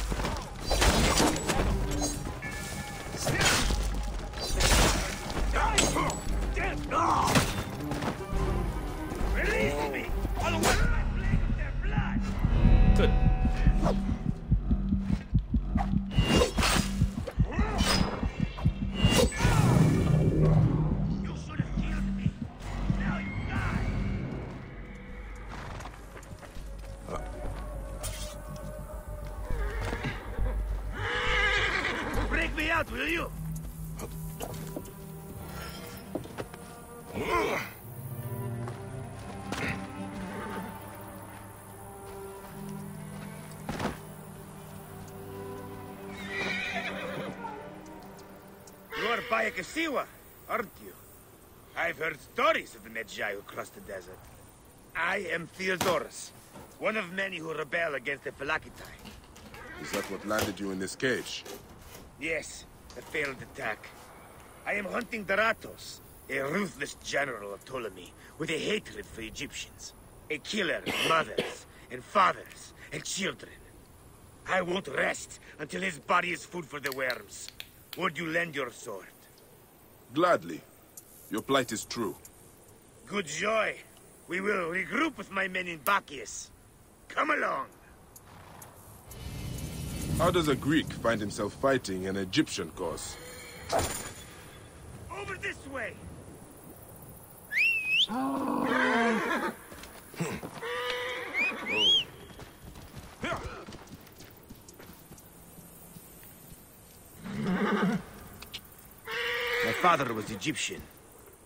Release me! I'll wet my blade with their blood! Good. You should have killed me! Now you die! Break me out, will you? You're Bayakasiwa, aren't you? I've heard stories of the Medjay who crossed the desert. I am Theodorus, one of many who rebel against the Phylakitai. Is that what landed you in this cage? Yes, a failed attack. I am hunting Daratos, a ruthless general of Ptolemy with a hatred for Egyptians. A killer of mothers and fathers and children. I won't rest until his body is food for the worms. Would you lend your sword? Gladly. Your plight is true. Good joy. We will regroup with my men in Bacchius. Come along. How does a Greek find himself fighting an Egyptian cause? Over this way! father was Egyptian.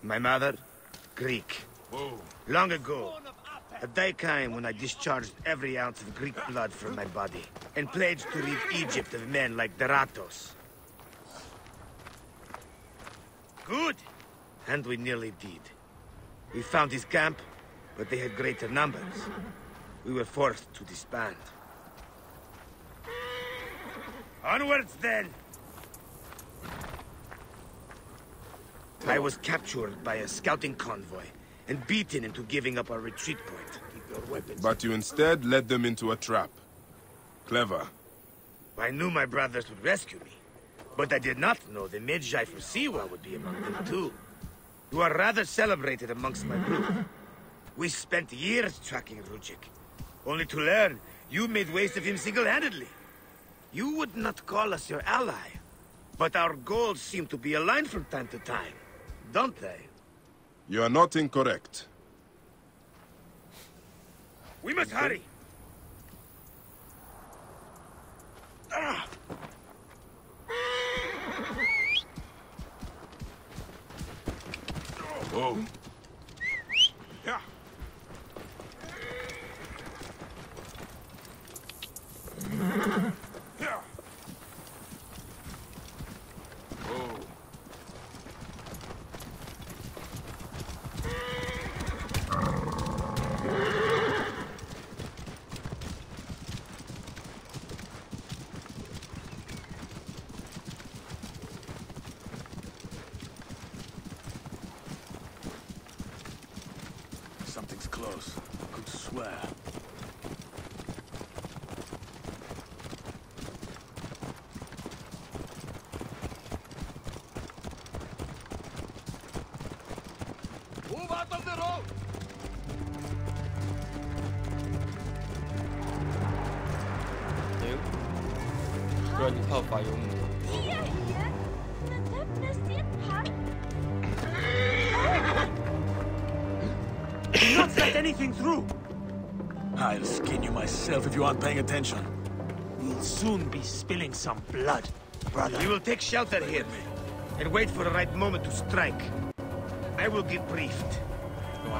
My mother, Greek. Whoa. Long ago, a day came when I discharged every ounce of Greek blood from my body and pledged to rid Egypt of men like Deratos. Good! And we nearly did. We found his camp, but they had greater numbers. We were forced to disband. Onwards, then! I was captured by a scouting convoy and beaten into giving up our retreat point. Keep your weapons. But you instead led them into a trap. Clever. I knew my brothers would rescue me, but I did not know the Magi from Siwa would be among them too. You are rather celebrated amongst my group. We spent years tracking Rujik, only to learn you made waste of him single-handedly. You would not call us your ally, but our goals seem to be aligned from time to time, don't they? You are not incorrect. We must hurry! Whoa. Yeah. Yeah. Whoa. Something's close. I could swear. Move out of the road!不然你套法有母。 Do not let anything through! I'll skin you myself if you aren't paying attention. We'll soon be spilling some blood, brother. We will take shelter here and wait for the right moment to strike. I will get briefed.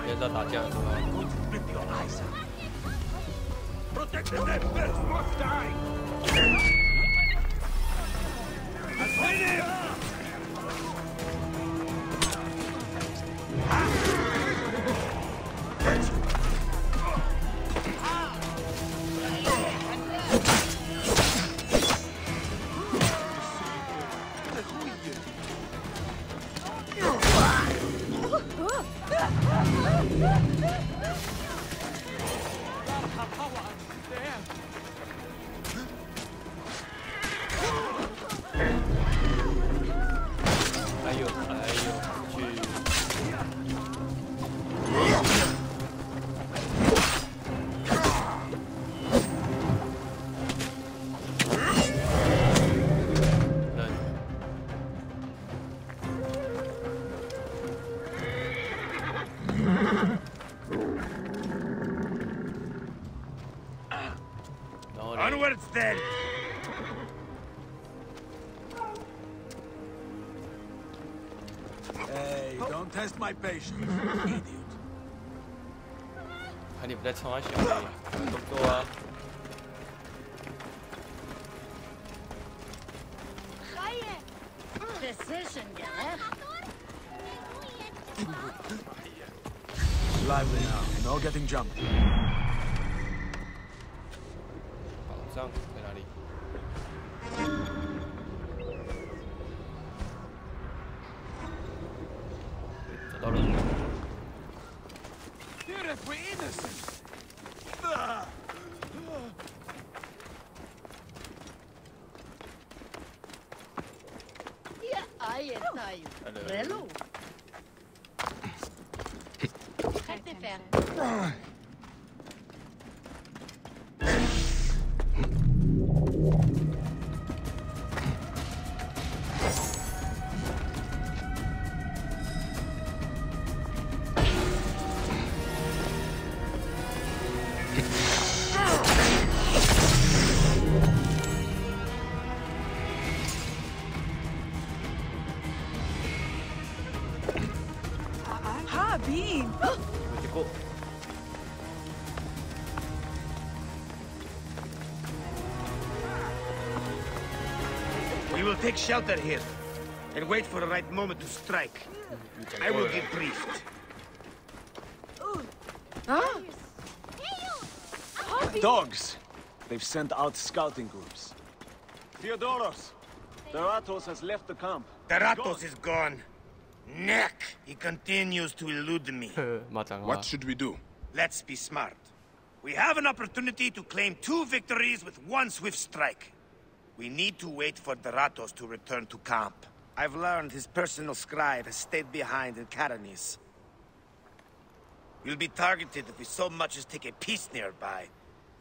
别在打架是吧？ I'm going to rip your eyes out. Protect the dead first, must die! I'll find him! Onwards, then! Hey, don't test my patience, idiot. 看你不在冲他小弟，动作啊！ Precision, yeah? Lively now, no getting jumped. 宝藏在哪里？找到了。 Here if we're innocent. Yeah, I am. Hello. Très faire. We will take shelter here, and wait for the right moment to strike. I will get briefed. Huh? Dogs! They've sent out scouting groups. Theodoros! Deratos has left the camp. Deratos is gone. Neck! He continues to elude me. What should we do? Let's be smart. We have an opportunity to claim 2 victories with 1 swift strike. We need to wait for Deratos to return to camp. I've learned his personal scribe has stayed behind in Caranis. You'll be targeted if we so much as take a piece nearby.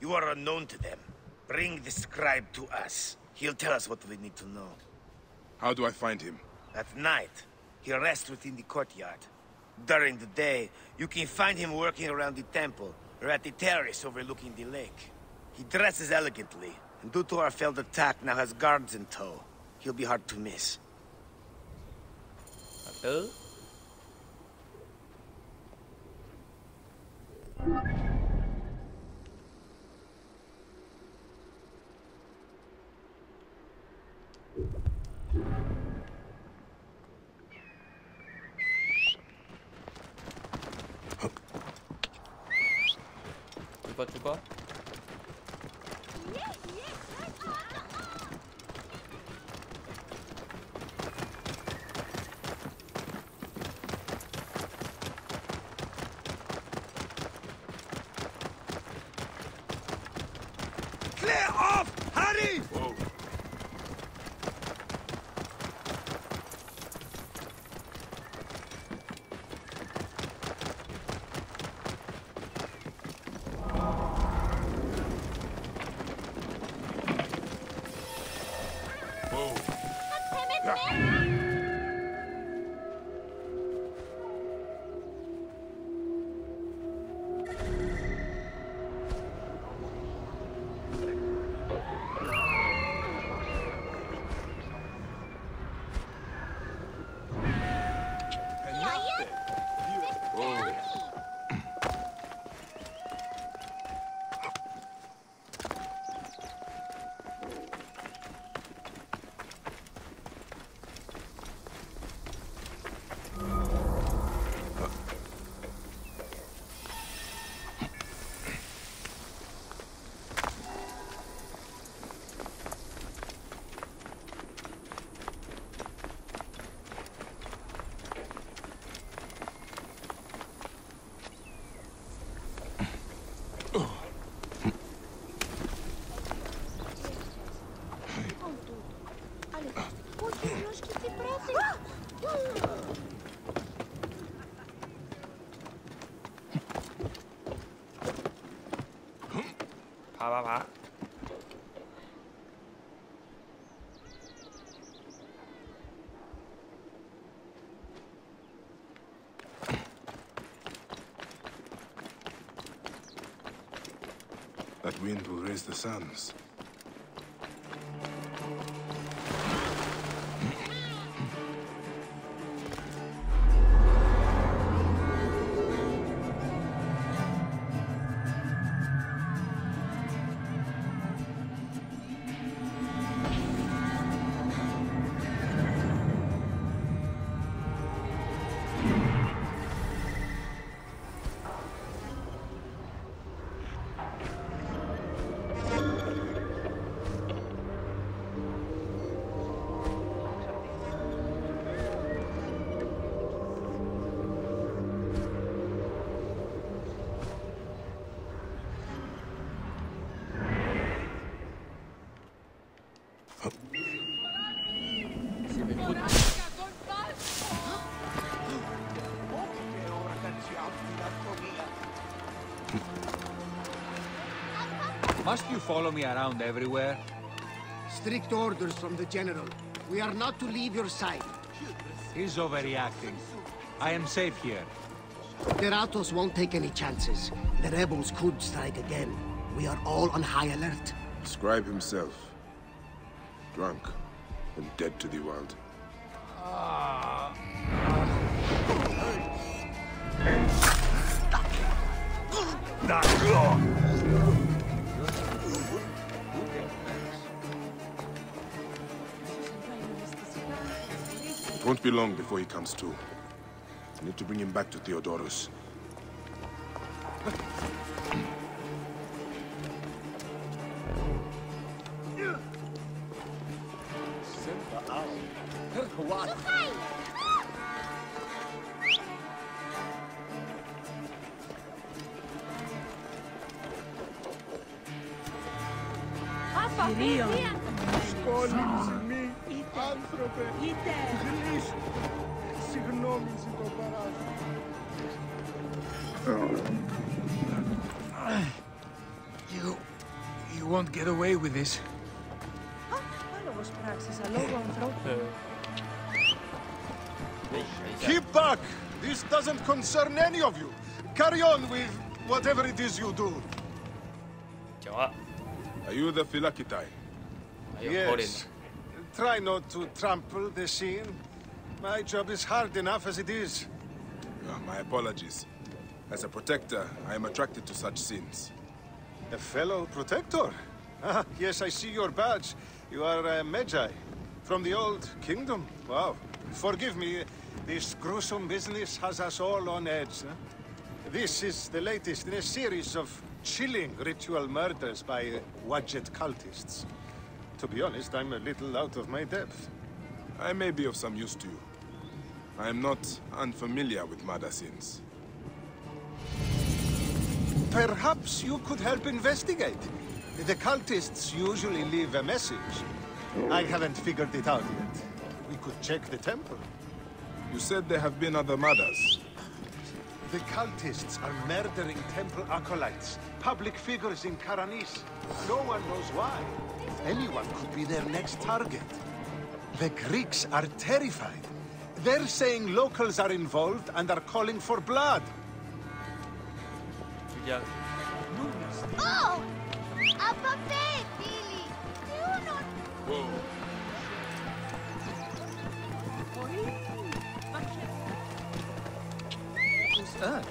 You are unknown to them. Bring the scribe to us. He'll tell us what we need to know. How do I find him? At night, he rests within the courtyard. During the day, you can find him working around the temple, or at the terrace overlooking the lake. He dresses elegantly, and due to our failed attack, now has guards in tow. He'll be hard to miss. 죽어? Clear off! Hurry! Whoa. 봐. That wind will raise the sands. Must you follow me around everywhere? Strict orders from the General. We are not to leave your side. He's overreacting. I am safe here. Deratos won't take any chances. The rebels could strike again. We are all on high alert. Scribe himself. Drunk and dead to the world. won't be long before he comes to. I need to bring him back to Theodorus. What? You won't get away with this. Keep back! This doesn't concern any of you. Carry on with whatever it is you do. Are you the Philakitai? Yes. Try not to trample the scene. My job is hard enough as it is. My apologies. As a protector, I am attracted to such scenes. A fellow protector? Ah, yes, I see your badge. You are a Magi. From the old kingdom. Wow. Forgive me, this gruesome business has us all on edge. Huh? This is the latest in a series of chilling ritual murders by Wadjet cultists. To be honest, I'm a little out of my depth. I may be of some use to you. I am not unfamiliar with murder scenes. Perhaps you could help investigate. The cultists usually leave a message. I haven't figured it out yet. We could check the temple. You said there have been other murders. The cultists are murdering temple acolytes, public figures in Karanis. No one knows why. Anyone could be their next target. The Greeks are terrified. They're saying locals are involved and are calling for blood. Yeah. Oh! A buffet, Billy! You not... Whoa. Who's that?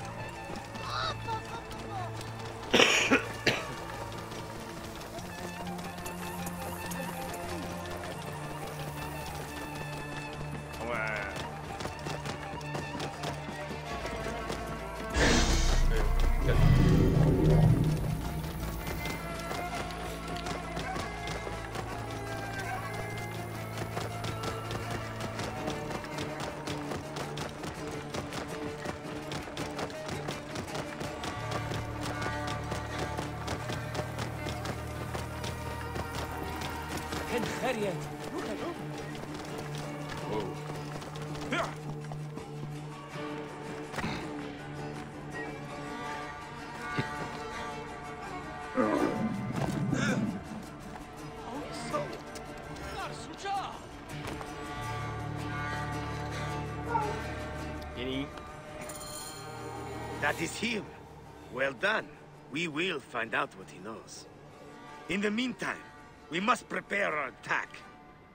That is him. Well done. We will find out what he knows. In the meantime, we must prepare our attack.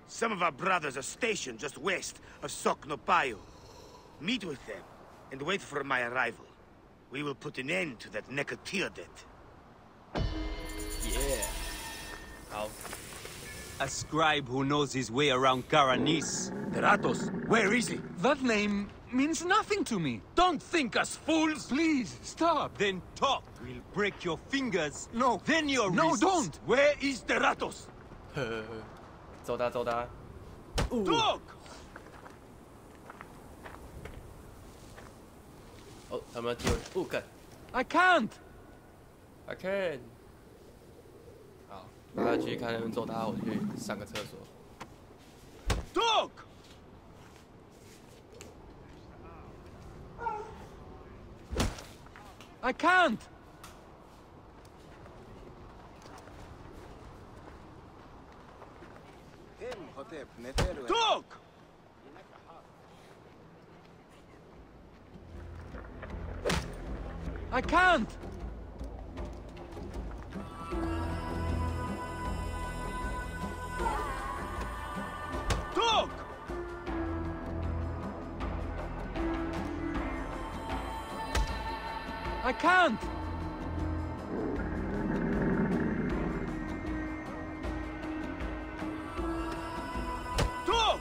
Some of our brothers are stationed just west of Soknopayo. Meet with them and wait for my arrival. We will put an end to that Nekatiodet. Yeah. Out. A scribe who knows his way around Karanis. Ratos, where is he? That name means nothing to me. Don't think us fools. Please, stop. Then talk. We'll break your fingers. No. Then your No, wrists. don't. Where is the Ratos? 揍他揍他 Talk. 哦，他们就不干 I can't. I can 好，大家继续看他们揍他，我去上个厕所 Talk. I can't. Talk. I can't. Talk. I can't. Talk.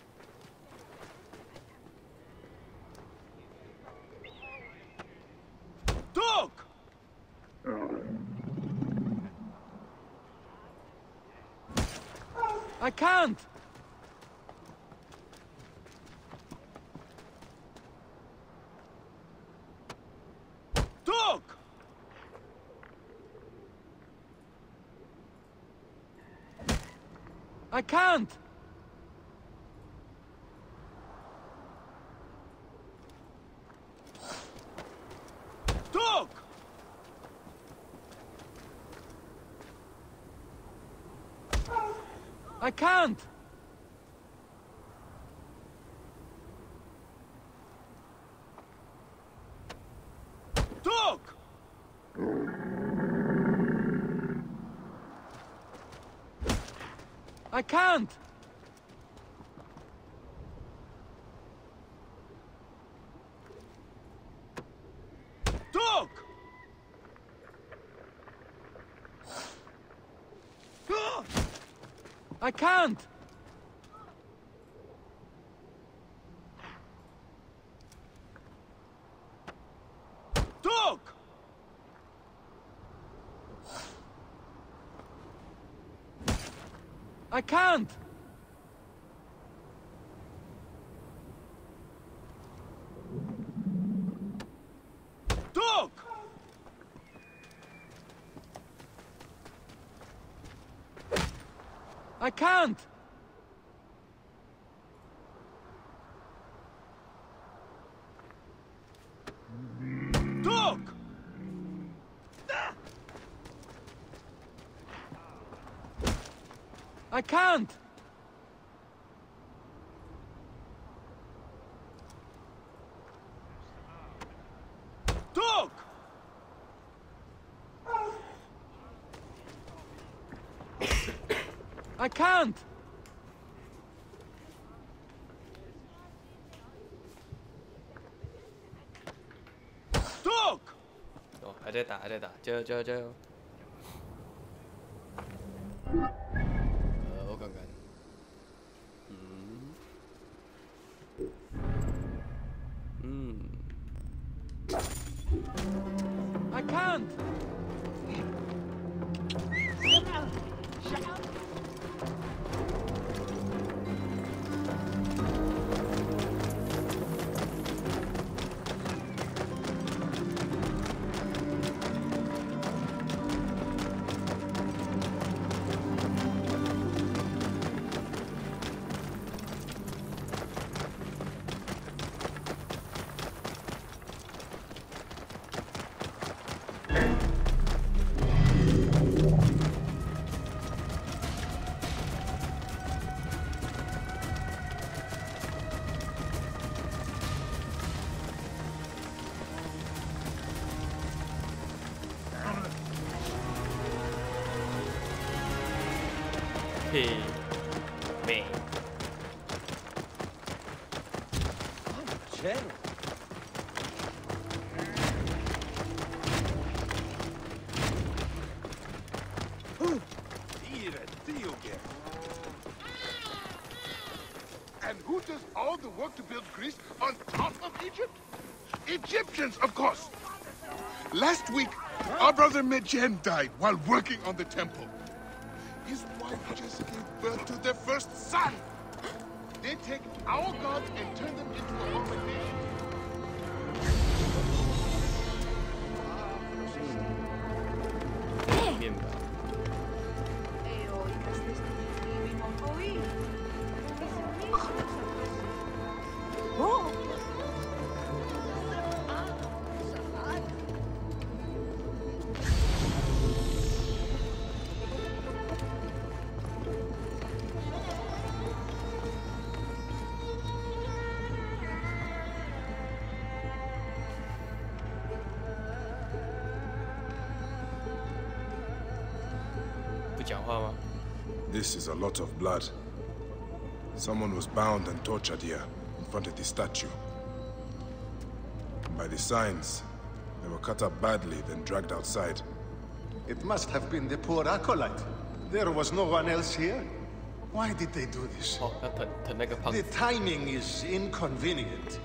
I can't! Dog! I can't! Dog! I can't! Dog! I can't! Dog! I can't! Dog! I can't! Dog! I can't! Dog! I can't! Dog! I can't! Dog! 哦，还在打，还在打，加油加油加油！我看看，I can't! Hey, man. Jen. And who does all the work to build Greece on top of Egypt? Egyptians, of course. Last week, our brother Medjen died while working on the temple. His wife just gave birth to their first son. They take our gods and turn them into a abomination. This is a lot of blood. Someone was bound and tortured here, in front of the statue. And by the signs, they were cut up badly, then dragged outside. It must have been the poor acolyte. There was no one else here. Why did they do this? The timing is inconvenient.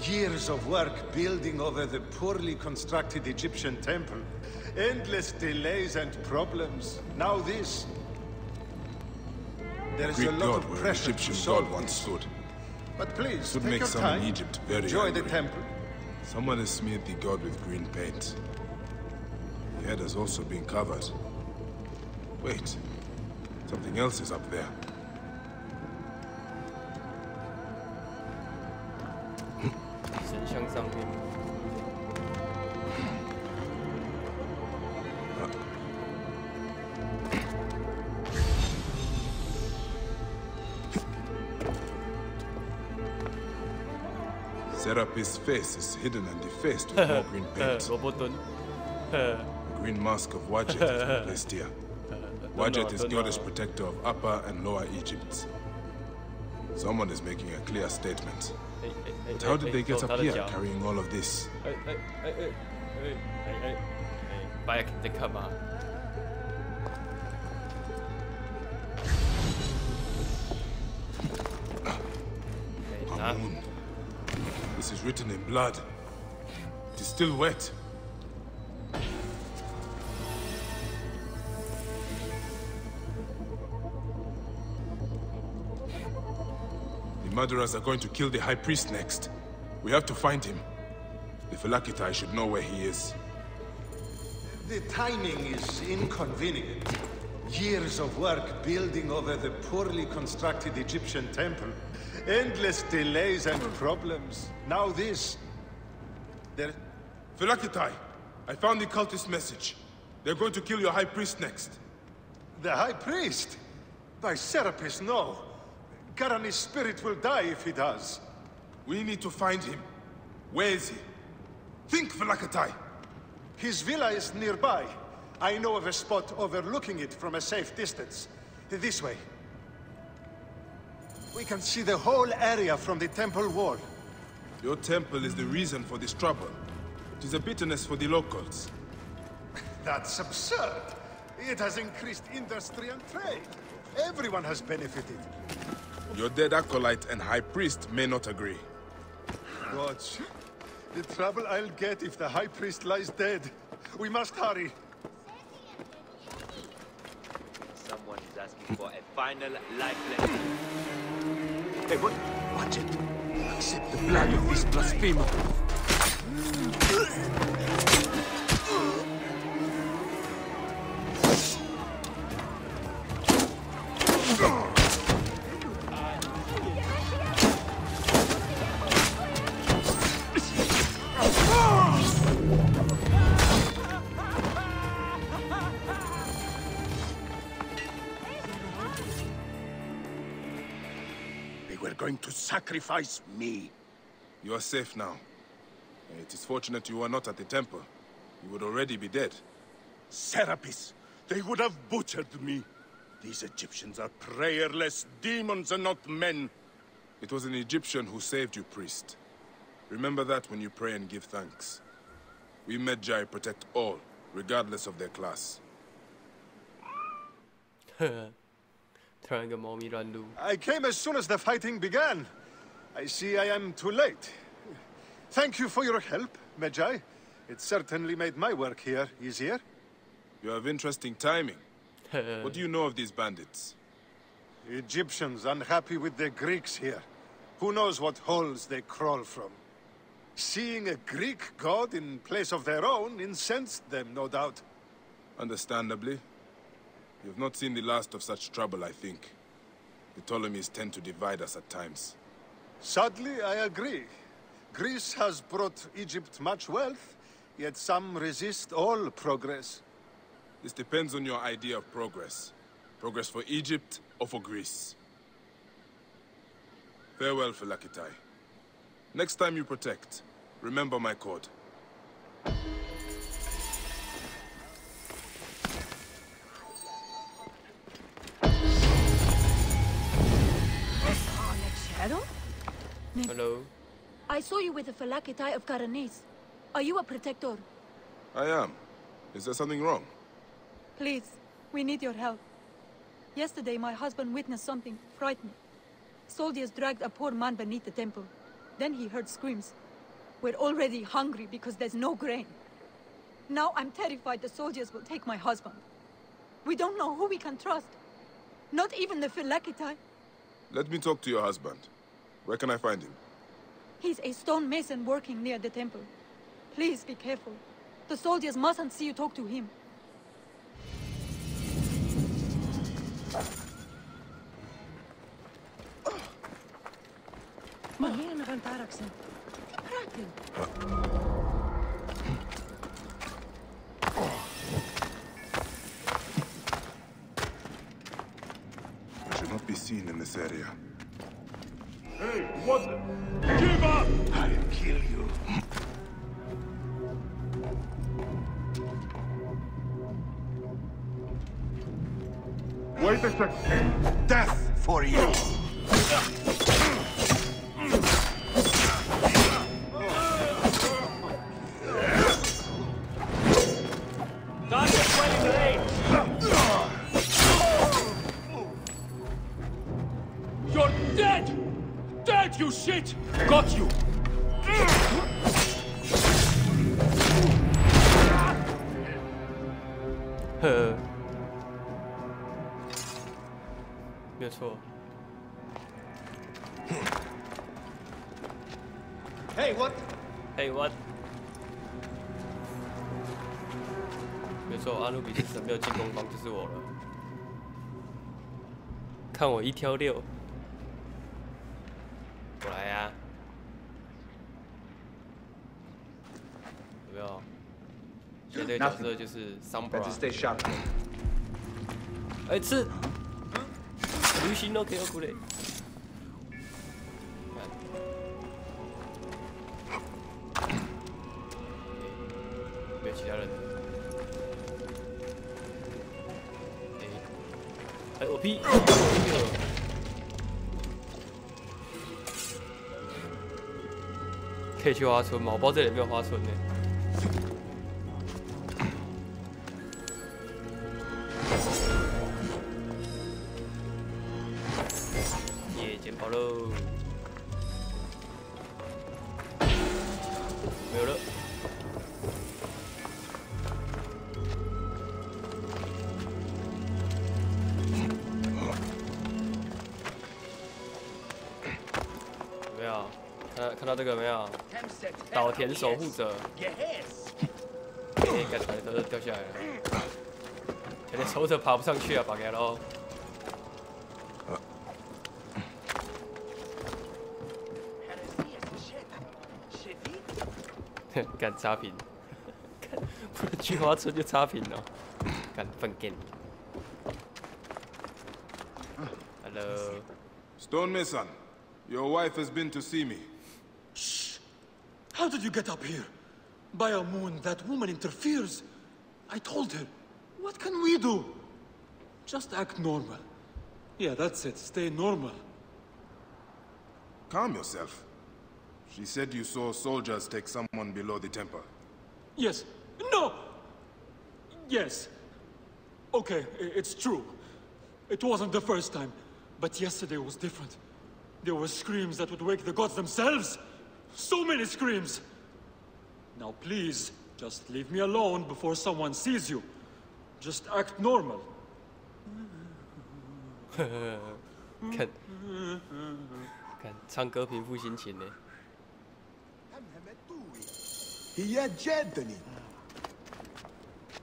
Years of work building over the poorly constructed Egyptian temple. Endless delays and problems. Now this. There is Greek a lot god of where pressure Egyptian to god solve once this. stood. But please, Should take make your some time. in Egypt very Enjoy angry. the temple. Someone has smeared the god with green paint. The head has also been covered. Wait, something else is up there. Serapis' face is hidden and defaced with more green paint. The green mask of Wadjet has been placed here. Wadjet is goddess protector of Upper and Lower Egypt. Someone is making a clear statement. But how did they get up here carrying all of this? Amun. This is written in blood. It is still wet. The murderers are going to kill the High Priest next. We have to find him. The Phylakitai should know where he is. The timing is inconvenient. Years of work building over the poorly constructed Egyptian temple. Endless delays and problems. Now this. Phylakitai, I found the cultist message. They're going to kill your High Priest next. The High Priest? By Serapis, no. Karani's spirit will die if he does. We need to find him. Where is he? Think, Phylakitai! His villa is nearby. I know of a spot overlooking it from a safe distance. This way. We can see the whole area from the temple wall. Your temple is the reason for this trouble. It is a bitterness for the locals. That's absurd. It has increased industry and trade. Everyone has benefited. Your dead acolyte and high priest may not agree. Gods, the trouble I'll get if the high priest lies dead. We must hurry. Someone is asking for a final life lesson. Hey, watch it. Accept the blood of this blasphemer. Going to sacrifice me. You are safe now. It is fortunate you are not at the temple. You would already be dead. Serapis, they would have butchered me. These Egyptians are prayerless demons and not men. It was an Egyptian who saved you, priest. Remember that when you pray and give thanks. We Magi protect all, regardless of their class. I came as soon as the fighting began. I see I am too late. Thank you for your help, Magi. It certainly made my work here easier. You have interesting timing. What do you know of these bandits? Egyptians unhappy with the Greeks here. Who knows what holes they crawl from. Seeing a Greek god in place of their own incensed them, no doubt. Understandably. You have not seen the last of such trouble, I think. The Ptolemies tend to divide us at times. Sadly, I agree. Greece has brought Egypt much wealth, yet some resist all progress. This depends on your idea of progress. Progress for Egypt or for Greece. Farewell, Phylakitai. Next time you protect, remember my code. Hello. I saw you with the Phylakitai of Karanis. Are you a protector? I am. Is there something wrong? Please, we need your help. Yesterday, my husband witnessed something frightening. Soldiers dragged a poor man beneath the temple. Then he heard screams. We're already hungry because there's no grain. Now I'm terrified the soldiers will take my husband. We don't know who we can trust. Not even the Phylakitae. Let me talk to your husband. Where can I find him? He's a stone mason working near the temple. Please be careful. The soldiers mustn't see you talk to him. Mä hienokan taraksen. Pratin. I should not be seen in this area. Hey, what the? Give up! I'll kill you. Wait a second. Death for you. You're dead! Dead, you shit! Got you!没错。 Hey, what? Hey, what? 没错，阿努比斯神没有进攻方就是我了。看我一挑六，我来呀、有没有？绝对角色就是桑布拉。哎，吃！流星都可以过来。 没有其他人。哎，我劈！可以去花村吗？我不知道这里有没有花村呢。耶，捡宝喽！没有了。 看到这个没有？岛田守护者，哎，感觉都掉下来了。有点守护者爬不上去啊，绑开喽。干差评，干不能去花村就差评了，干粪干。Hello。 Stone Mason, your wife has been to see me. Shh! How did you get up here? By a moon, that woman interferes. I told her. What can we do? Just act normal. Yeah, that's it. Stay normal. Calm yourself. She said you saw soldiers take someone below the temple. Yes. No! Yes. Okay, it's true. It wasn't the first time, but yesterday was different. There were screams that would wake the gods themselves. So many screams. Now please, just leave me alone before someone sees you. Just act normal. 看唱歌平复心情呢。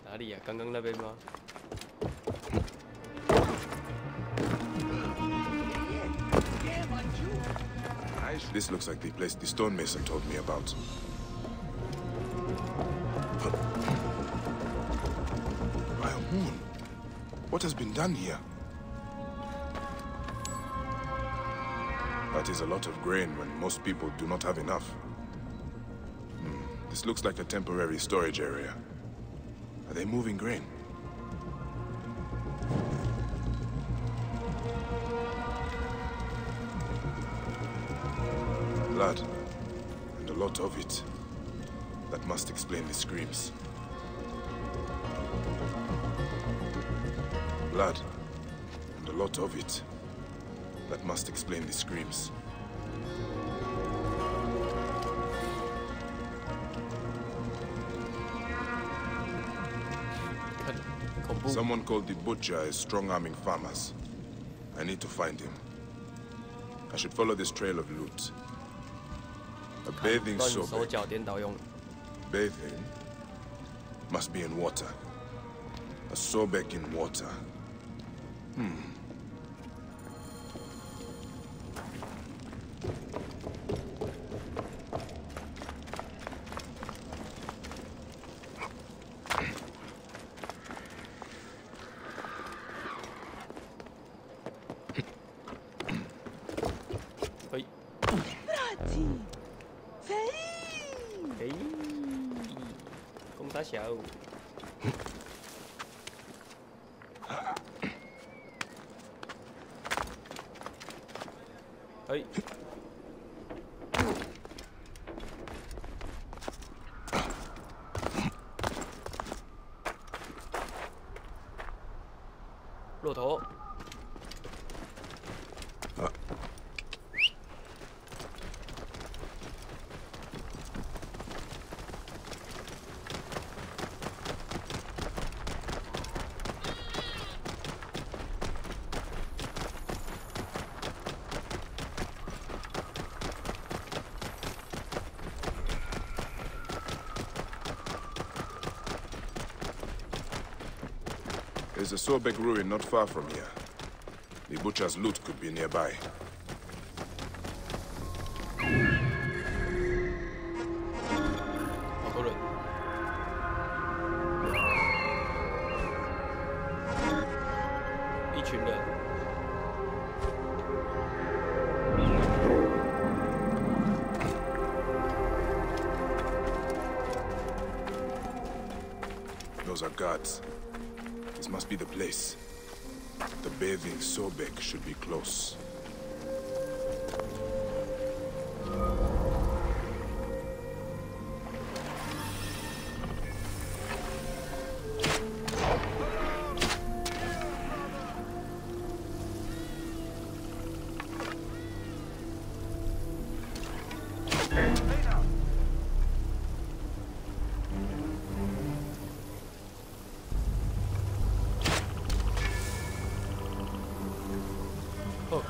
哪里呀？刚刚那边吗？ This looks like the place the stonemason told me about. By a moon. What has been done here? That is a lot of grain when most people do not have enough. This looks like a temporary storage area. Are they moving grain? Blood, and a lot of it. That must explain the screams. Blood, and a lot of it. That must explain the screams. Someone called the Butcher is strong-arming farmers. I need to find him. I should follow this trail of loot. A bathing sobek. Bathing must be in water. A sobek in water.小。哎。骆驼。There's a sobek ruin not far from here. The butcher's loot could be nearby. Those are guards. This must be the place. The bathing sobek should be close.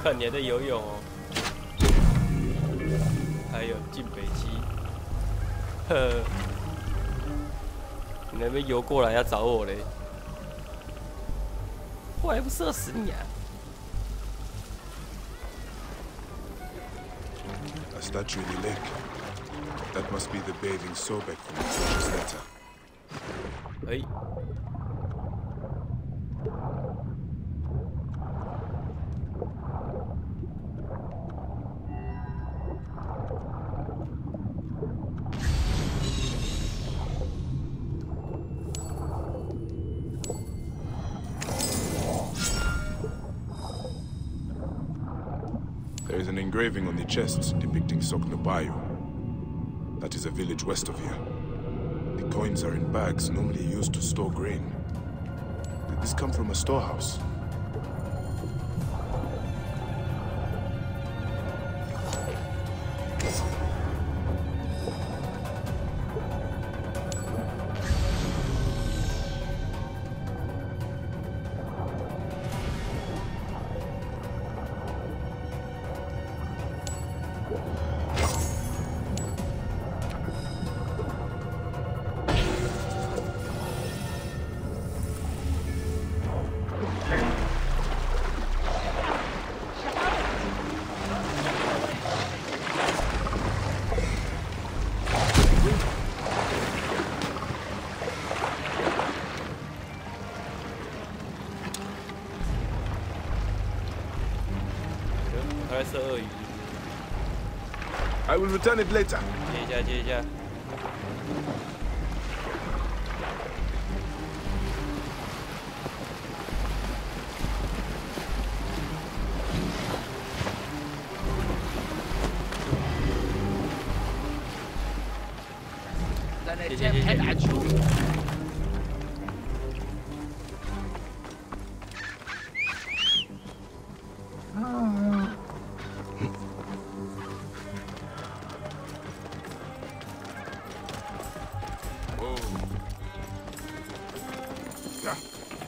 看你还在游泳哦，还有进北极，呵，你那边游过来要找我嘞，我还不射死你啊 ！A statue in the lake. That must be the bathing sobek from the butcher's letter. 哎。 There is an engraving on the chest depicting Soknobayo. That is a village west of here. The coins are in bags normally used to store grain. Did this come from a storehouse? I will return it later. 接一下。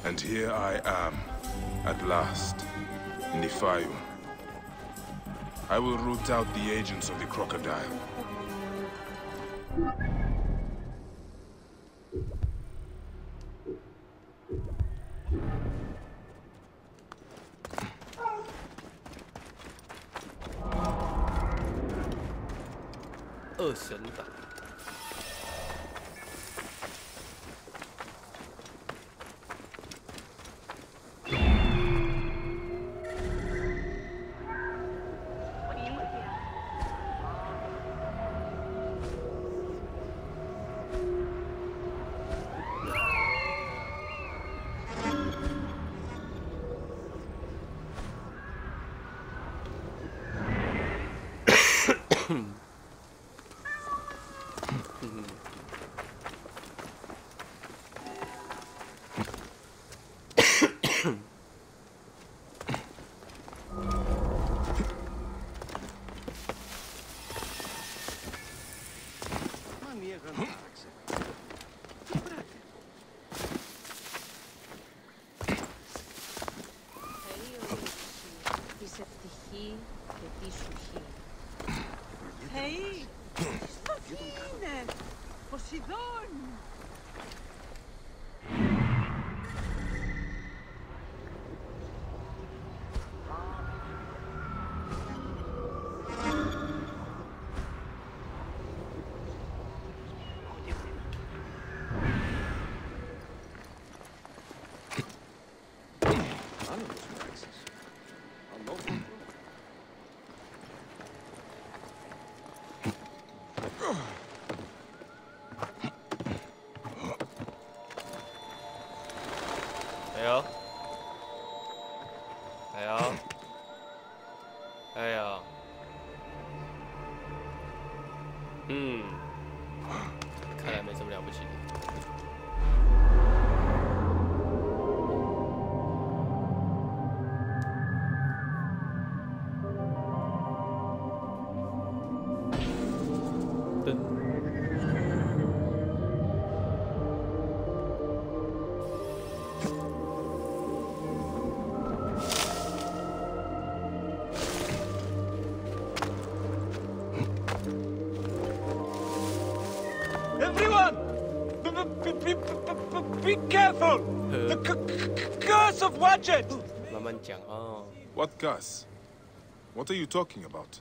And here I am, at last. in the fire. I will root out the agents of the crocodile.神党。看来没什么了不起的。Be careful! The curse of Wadjet! What curse? What are you talking about?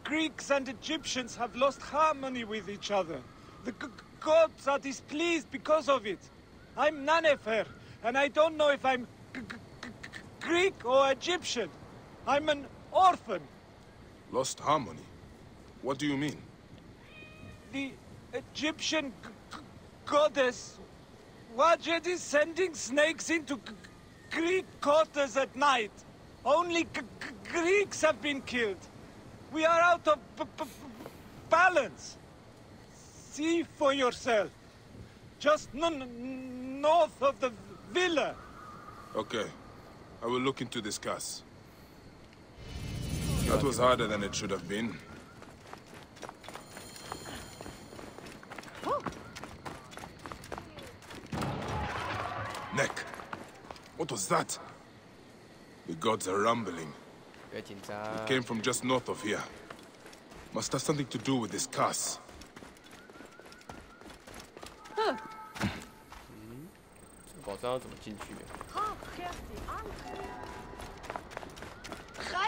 Greeks and Egyptians have lost harmony with each other. The gods are displeased because of it. I'm Nanefer, and I don't know if I'm Greek or Egyptian. I'm an orphan. Lost harmony? What do you mean? The Egyptian goddess Wadjet is sending snakes into Greek quarters at night. Only Greeks have been killed. We are out of balance. See for yourself. Just north of the villa. Okay. I will look into this curse. That was harder than it should have been. Neck. What was that? The gods are rumbling. It came from just north of here. Must have something to do with this curse.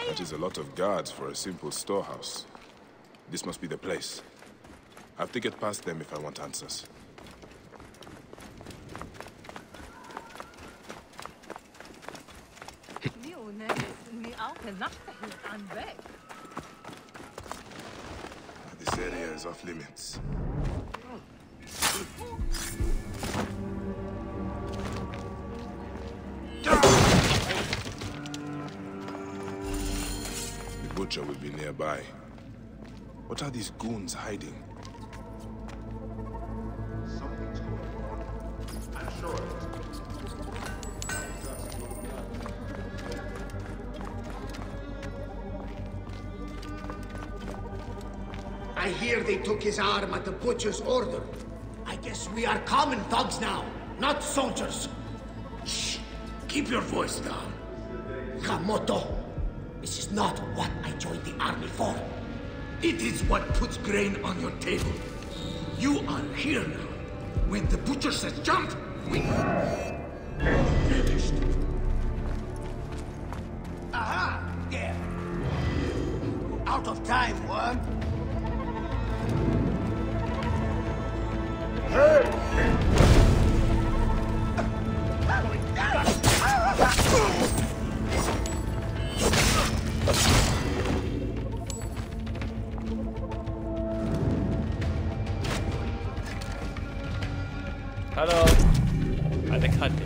That is a lot of guards for a simple storehouse. This must be the place. I have to get past them if I want answers. This area is off limits. The butcher will be nearby. What are these goons hiding? Something's going on. I'm sure. I hear they took his arm at the butcher's order. I guess we are common thugs now, not soldiers. Shh! Keep your voice down. Hamoto, this is not what I joined the army for. It is what puts grain on your table. You are here now. When the butcher says jump, we... Finished. Aha! There. Out of time, worm. Hello， 还在看呢。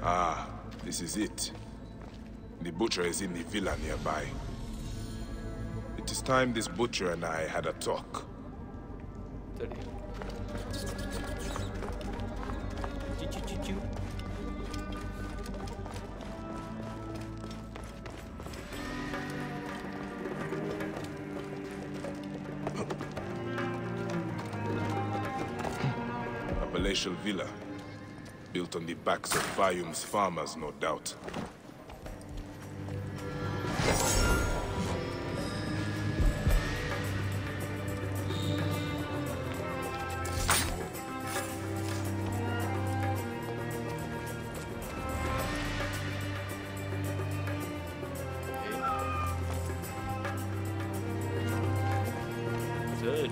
Ah, this is it. The butcher is in the villa nearby. It is time this butcher and I had a talk. A palatial villa, built on the backs of Fayum's farmers, no doubt. Good.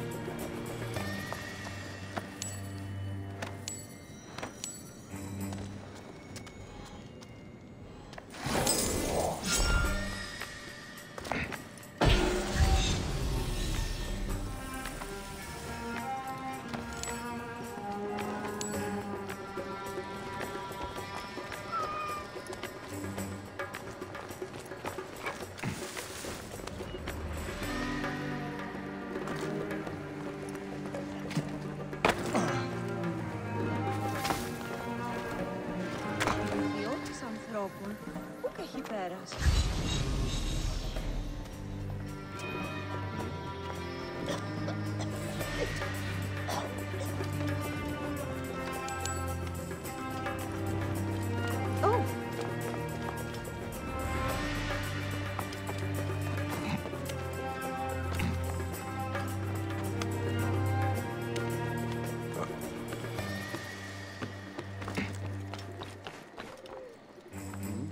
Πού και έχει πέρασει.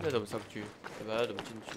那怎么上去？要不然要怎么进去？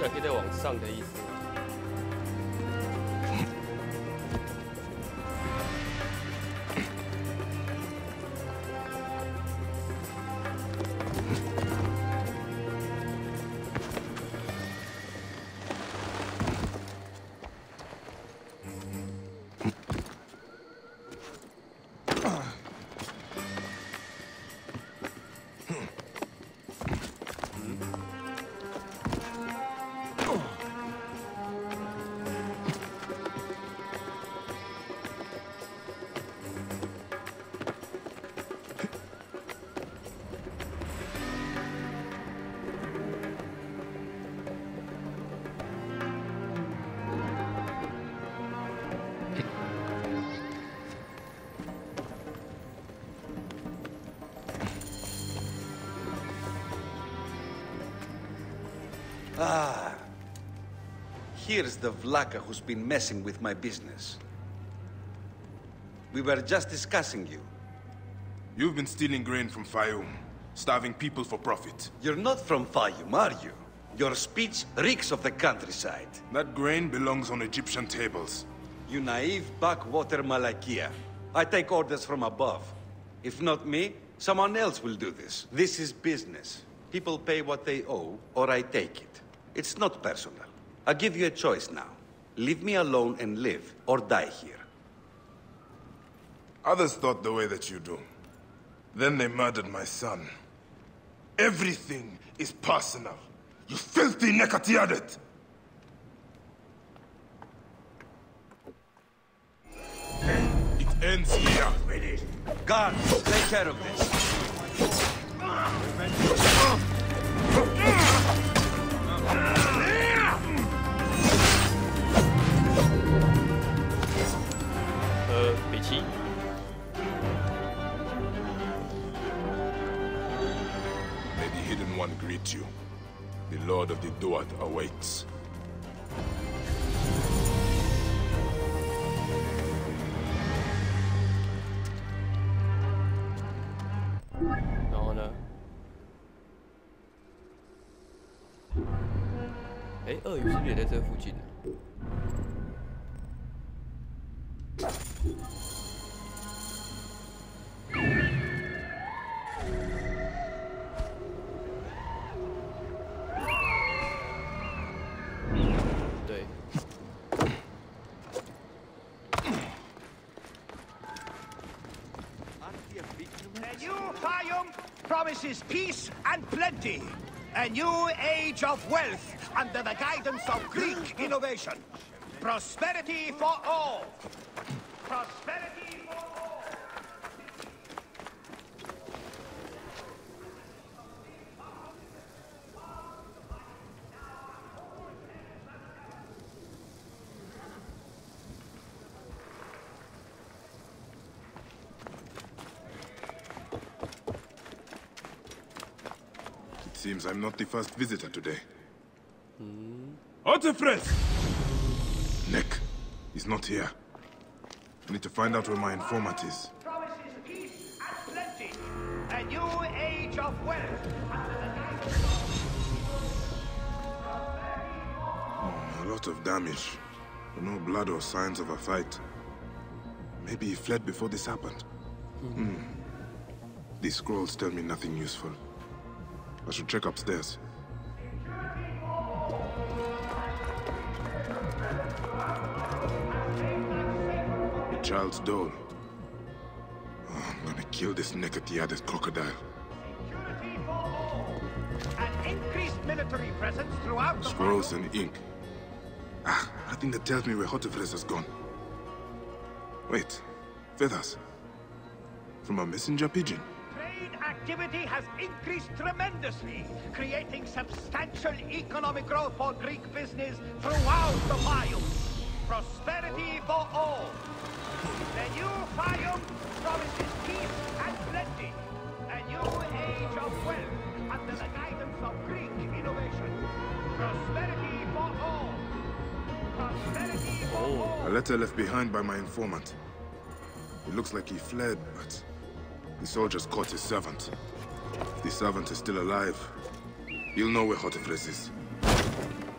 是可以再往上的意思吗？Ah, here's the Vlaka who's been messing with my business. We were just discussing you. You've been stealing grain from Fayum, starving people for profit. You're not from Fayum, are you? Your speech reeks of the countryside. That grain belongs on Egyptian tables. You naive backwater Malakia. I take orders from above. If not me, someone else will do this. This is business. People pay what they owe, or I take it. It's not personal. I give you a choice now. Leave me alone and live, or die here. Others thought the way that you do. Then they murdered my son. Everything is personal. You filthy Nekatiadet! It ends here. Guards, take care of this. Bị chi. May the Hidden One greet you. The Lord of the Duat awaits.然后呢？哎，鳄鱼是不是也在这附近呢？对。The new Fayum promises peace and plenty. A new age of wealth under the guidance of Greek innovation. Prosperity for all. Prosperity for all. It seems I'm not the first visitor today. Otefres! Nick, he's not here. I need to find out where my informant is. Promises peace and plenty. A new age of wealth under the guidance of... A lot of damage, but no blood or signs of a fight. Maybe he fled before this happened. These scrolls tell me nothing useful. I should check upstairs. A child's doll. Oh, I'm gonna kill this Nekatiadet crocodile. Security for all. An increased military presence throughout the... Scrolls and ink. Nothing that tells me where Hotefres has gone. Wait, feathers. From a messenger pigeon. Trade activity has increased tremendously, creating substantial economic growth for Greek business throughout the Fayum. Prosperity for all. The new Fayum promises peace and plenty. A new age of wealth under the guidance of Greek innovation. Prosperity for all. Prosperity for all. A letter left behind by my informant. It looks like he fled, but the soldiers caught his servant. If the servant is still alive, he'll know where Hotefres is.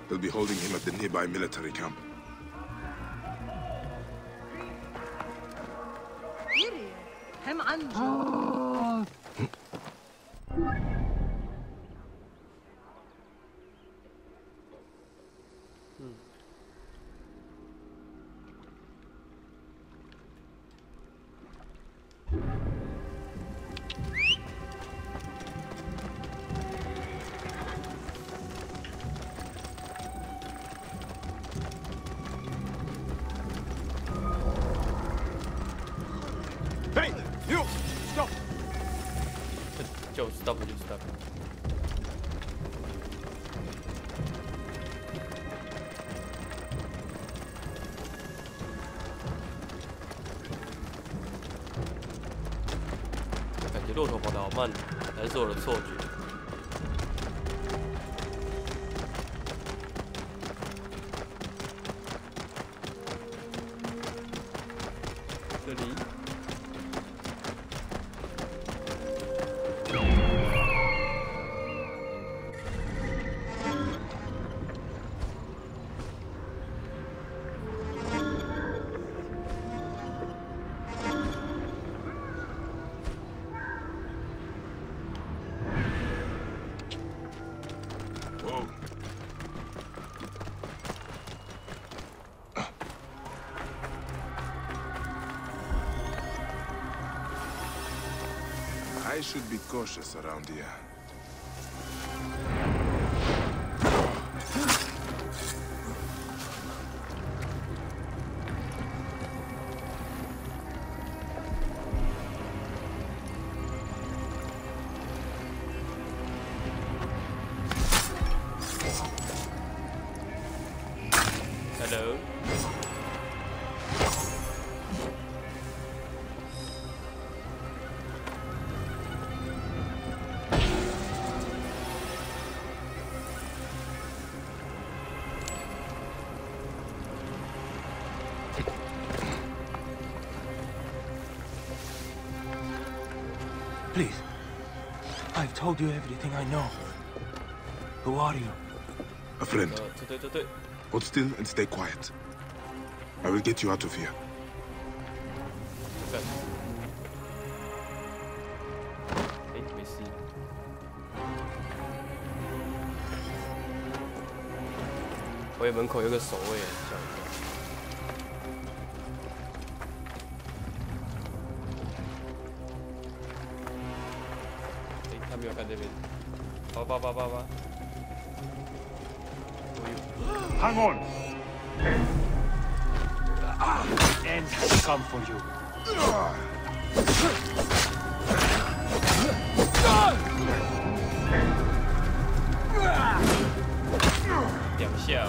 They'll be holding him at the nearby military camp. Hey, you! Stop! 就 stop 就 stop。感觉骆驼跑得好慢，还是我的错觉？这里。I should be cautious around here. Hello. Please. I've told you everything I know. Who are you? A friend. Hold still and stay quiet. I will get you out of here. Okay. Let me see.我以为门口有个守卫，吓我一跳。他没有看这边。八。Hang on! The end has come for you. 两下，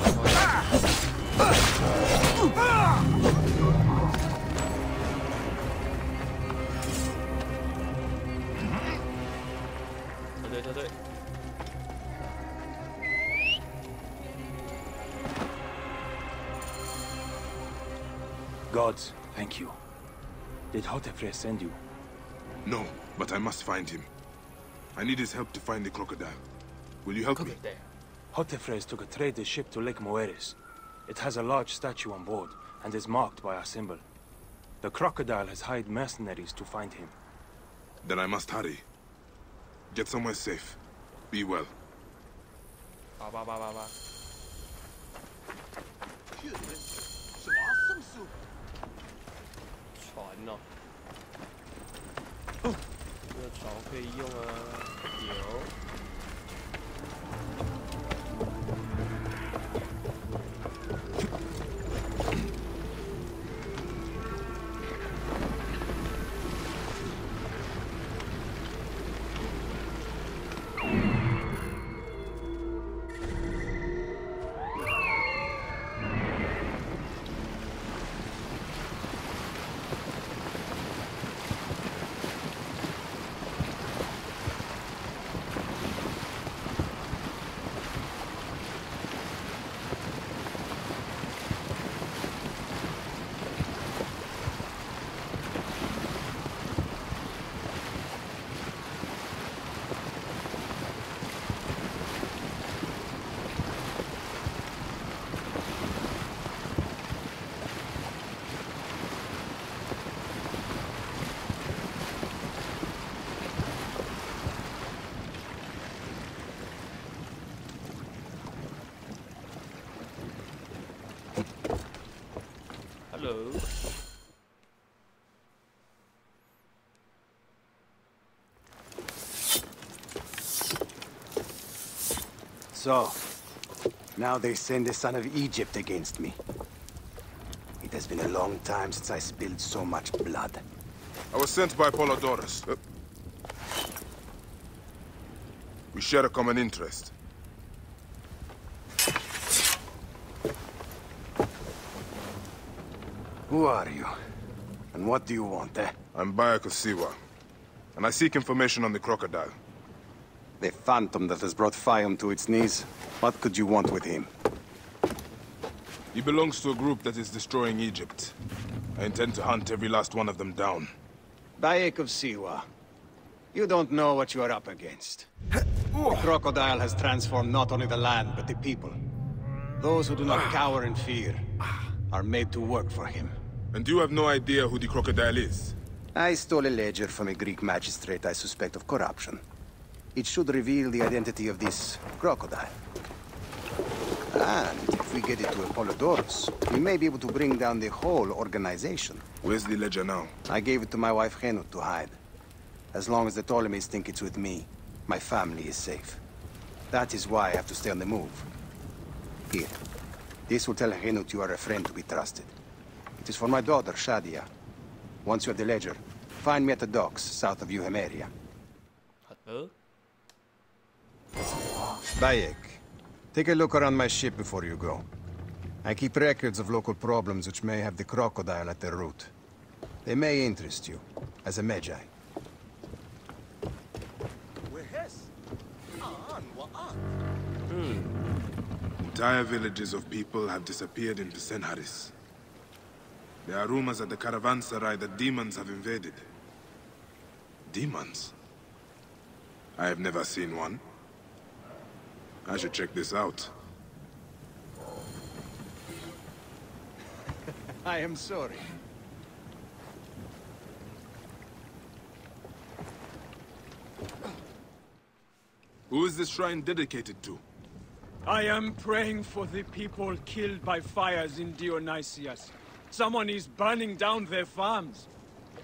对。 Gods, thank you. Did Hotefres send you? No, but I must find him. I need his help to find the crocodile. Will you help me? Hotefres took a trader ship to Lake Moeris. It has a large statue on board and is marked by our symbol. The crocodile has hired mercenaries to find him. Then I must hurry. Get somewhere safe. Be well. 八。船哦，这个船可以用啊，有。Hello. So, now they send the son of Egypt against me. It has been a long time since I spilled so much blood. I was sent by Polydorus. We share a common interest. Who are you? And what do you want, eh? I'm Bayek of Siwa, and I seek information on the crocodile. The phantom that has brought Fium to its knees? What could you want with him? He belongs to a group that is destroying Egypt. I intend to hunt every last one of them down. Bayek of Siwa, you don't know what you are up against. The crocodile has transformed not only the land, but the people. Those who do not cower in fear are made to work for him. And you have no idea who the crocodile is? I stole a ledger from a Greek magistrate I suspect of corruption. It should reveal the identity of this crocodile. And if we get it to Apollodorus, we may be able to bring down the whole organization. Where's the ledger now? I gave it to my wife Henut to hide. As long as the Ptolemies think it's with me, my family is safe. That is why I have to stay on the move. Here. This will tell Henut you are a friend to be trusted. It is for my daughter, Shadia. Once you have the ledger, find me at the docks south of Euhemeria. Bayek, take a look around my ship before you go. I keep records of local problems which may have the crocodile at their root. They may interest you, as a Magi. Entire villages of people have disappeared in Pisenharis. There are rumors at the caravanserai that demons have invaded. Demons? I have never seen one. I should check this out. I am sorry. Who is this shrine dedicated to? I am praying for the people killed by fires in Dionysius. Someone is burning down their farms.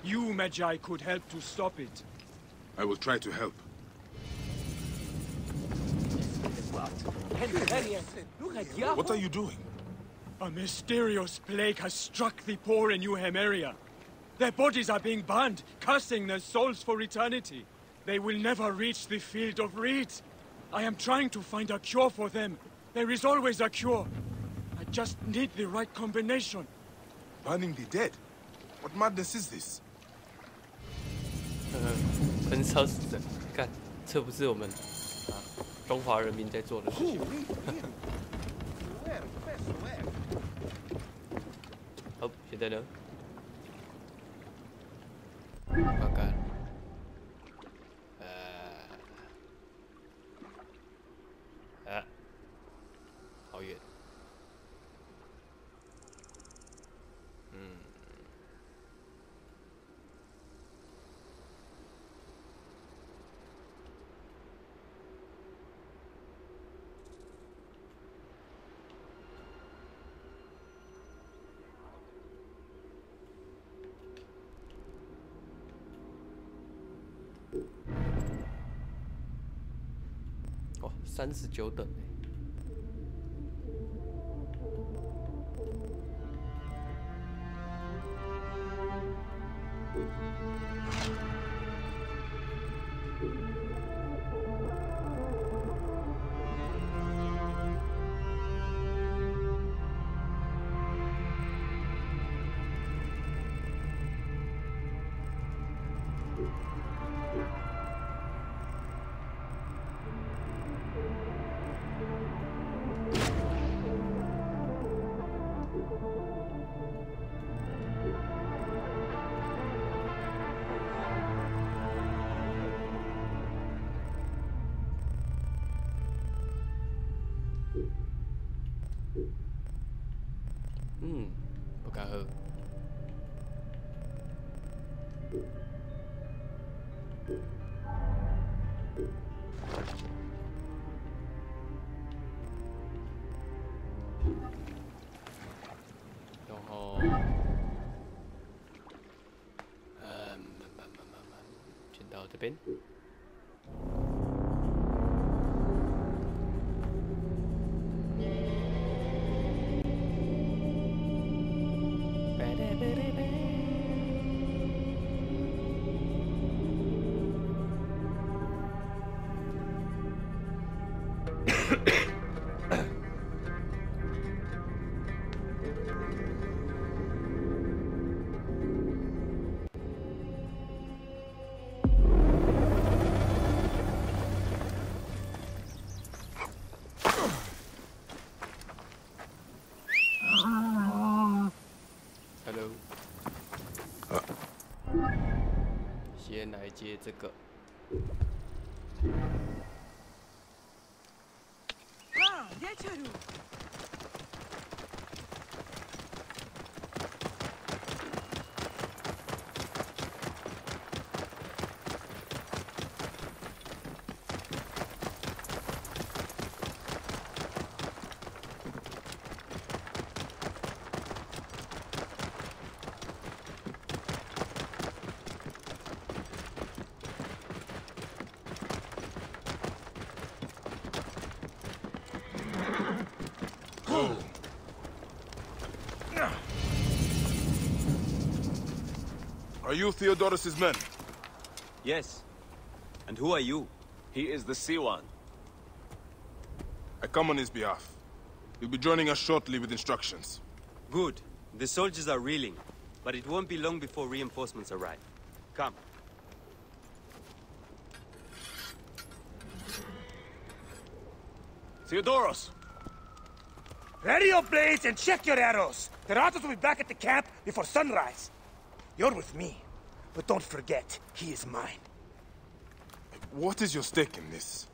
You, Magi, could help to stop it. I will try to help. What are you doing? A mysterious plague has struck the poor in Euhemeria. Their bodies are being burned, cursing their souls for eternity. They will never reach the field of reeds. I am trying to find a cure for them. There is always a cure. I just need the right combination. Burning the dead? What madness is this? 焚烧死人，干，这不是我们中华人民在做的事情。好，现在呢？看看，好远。哦，39等欸。不敢喝。然后，先到这边。Hello， 先来接这个。Are you Theodorus's men? Yes. And who are you? He is the Siwan. I come on his behalf. He'll be joining us shortly with instructions. Good. The soldiers are reeling, but it won't be long before reinforcements arrive. Come. Theodorus! Ready your blades and check your arrows. The Ratos will be back at the camp before sunrise. You're with me, but don't forget, he is mine. What is your stake in this?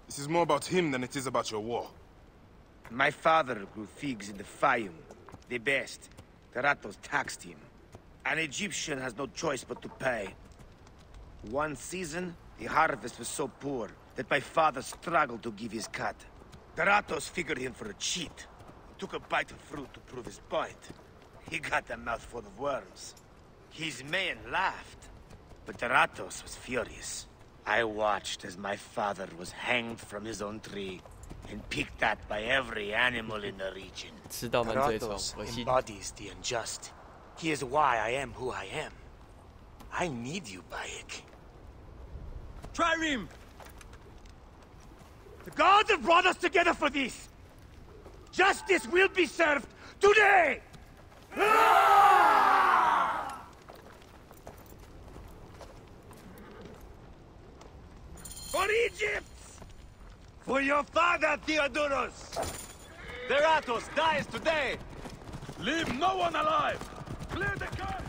This is more about him than it is about your war. My father grew figs in the Fayum. The best. The Ratos taxed him. An Egyptian has no choice but to pay. One season, the harvest was so poor that my father struggled to give his cut. The Ratos figured him for a cheat. He took a bite of fruit to prove his point. He got a mouthful of worms. His men laughed, but the Ratos was furious. I watched as my father was hanged from his own tree and picked at by every animal in the region. Ratos embodies the unjust. He is why I am who I am. I need you, Bayek. Trireme! The gods have brought us together for this! Justice will be served today! For Egypt! For your father, Theodorus! The Ratos dies today! Leave no one alive! Clear the camp!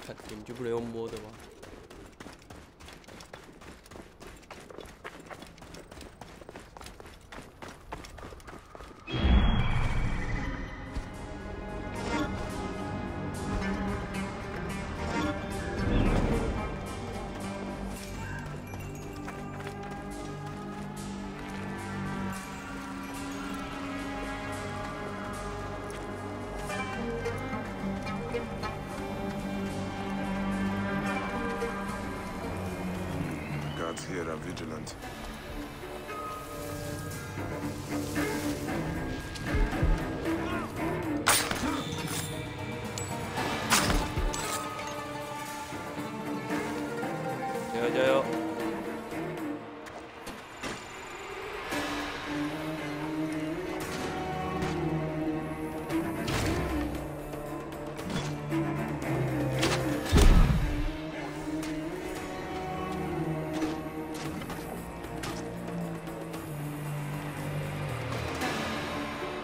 看你们就不能用摸的吗？ Guards here are vigilant.加油！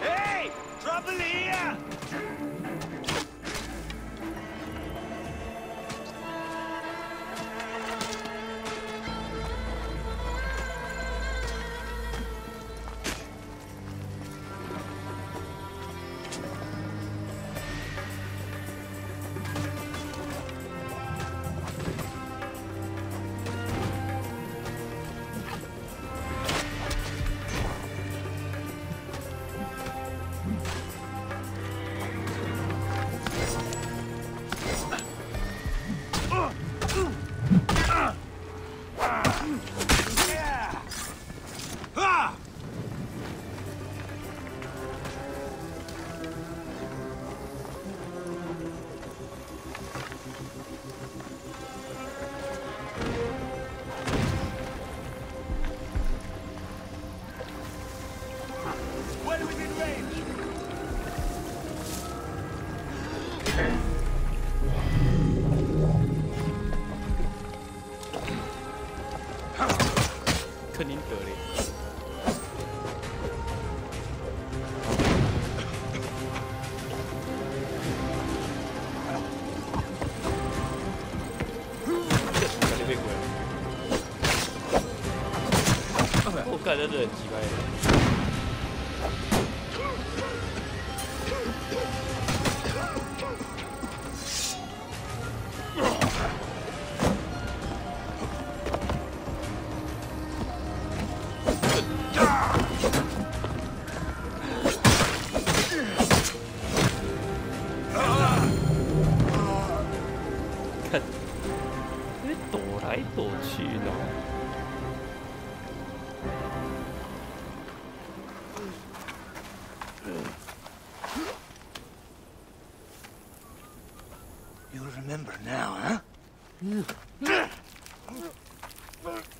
Hey! Trouble here! Well within range!克林德嘞。感觉被鬼了。我感觉这很奇怪。 看，你躲来躲去呢。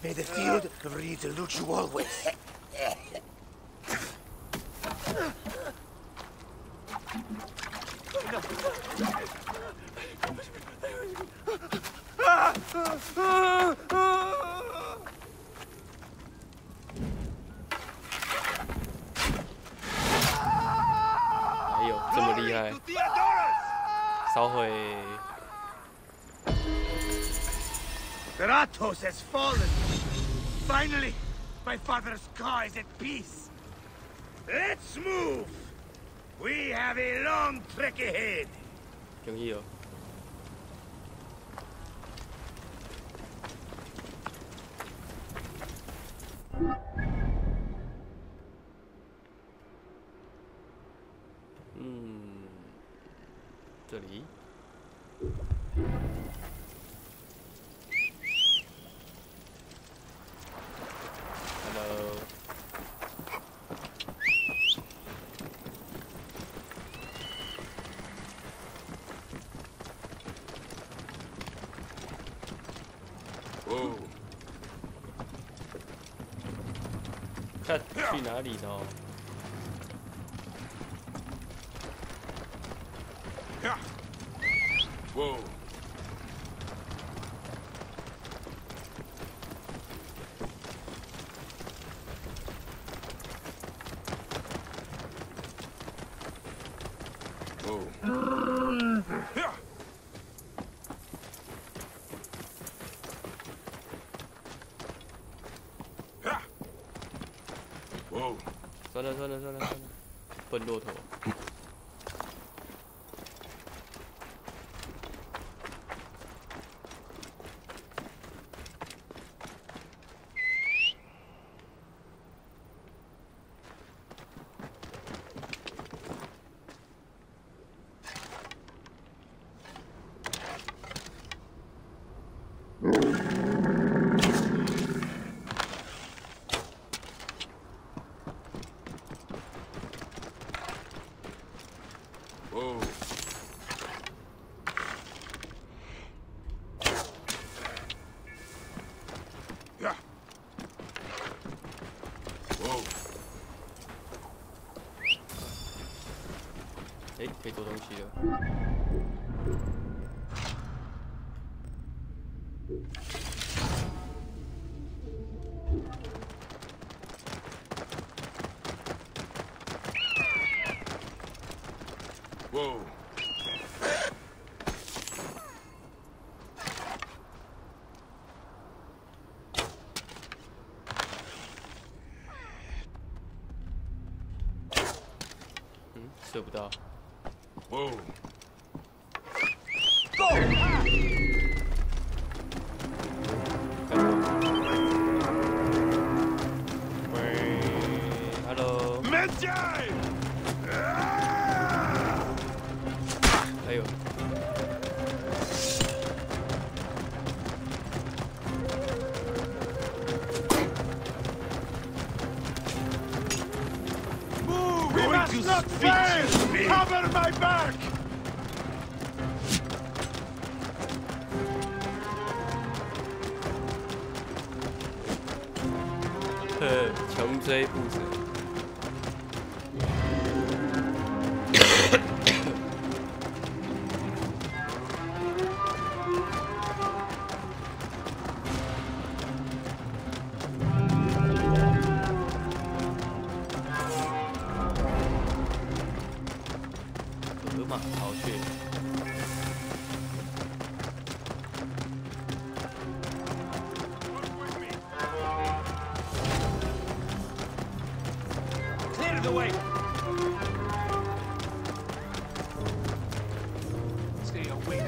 May the field of reeds elude you always.哎呦，这么厉害！烧毁。 Theratos has fallen. Finally, my father's car is at peace. Let's move. We have a long trek ahead. 容易哦。这里。 看去哪里呢？Whoa. Whoa. 算了，笨骆驼。哎，可以做东西了。Whoa.射不到。Whoa. Go! Hello. Medjay! 哎呦。 We must not fail! Cover my back! 穷追不舍。河马巢穴。 Clear the way! Stay away,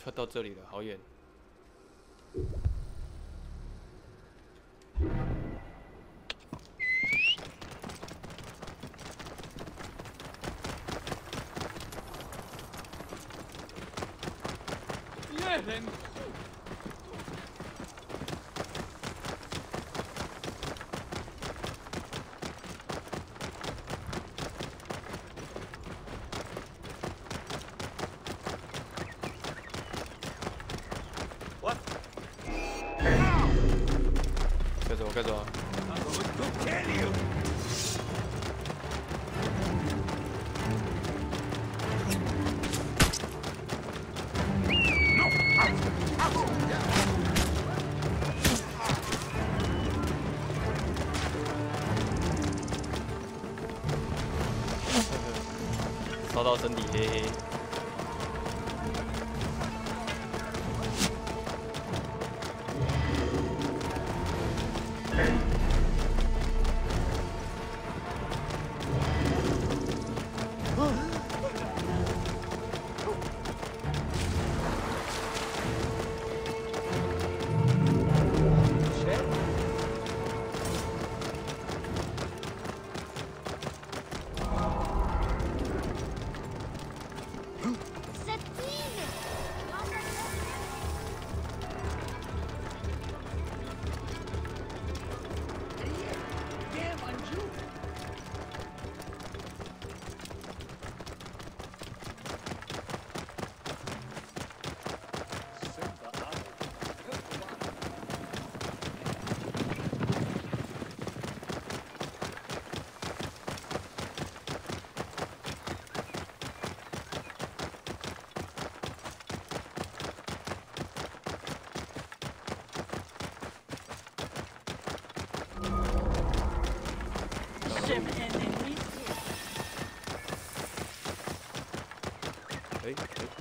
快到这里了，好远。该走啊！烧到身体黑黑。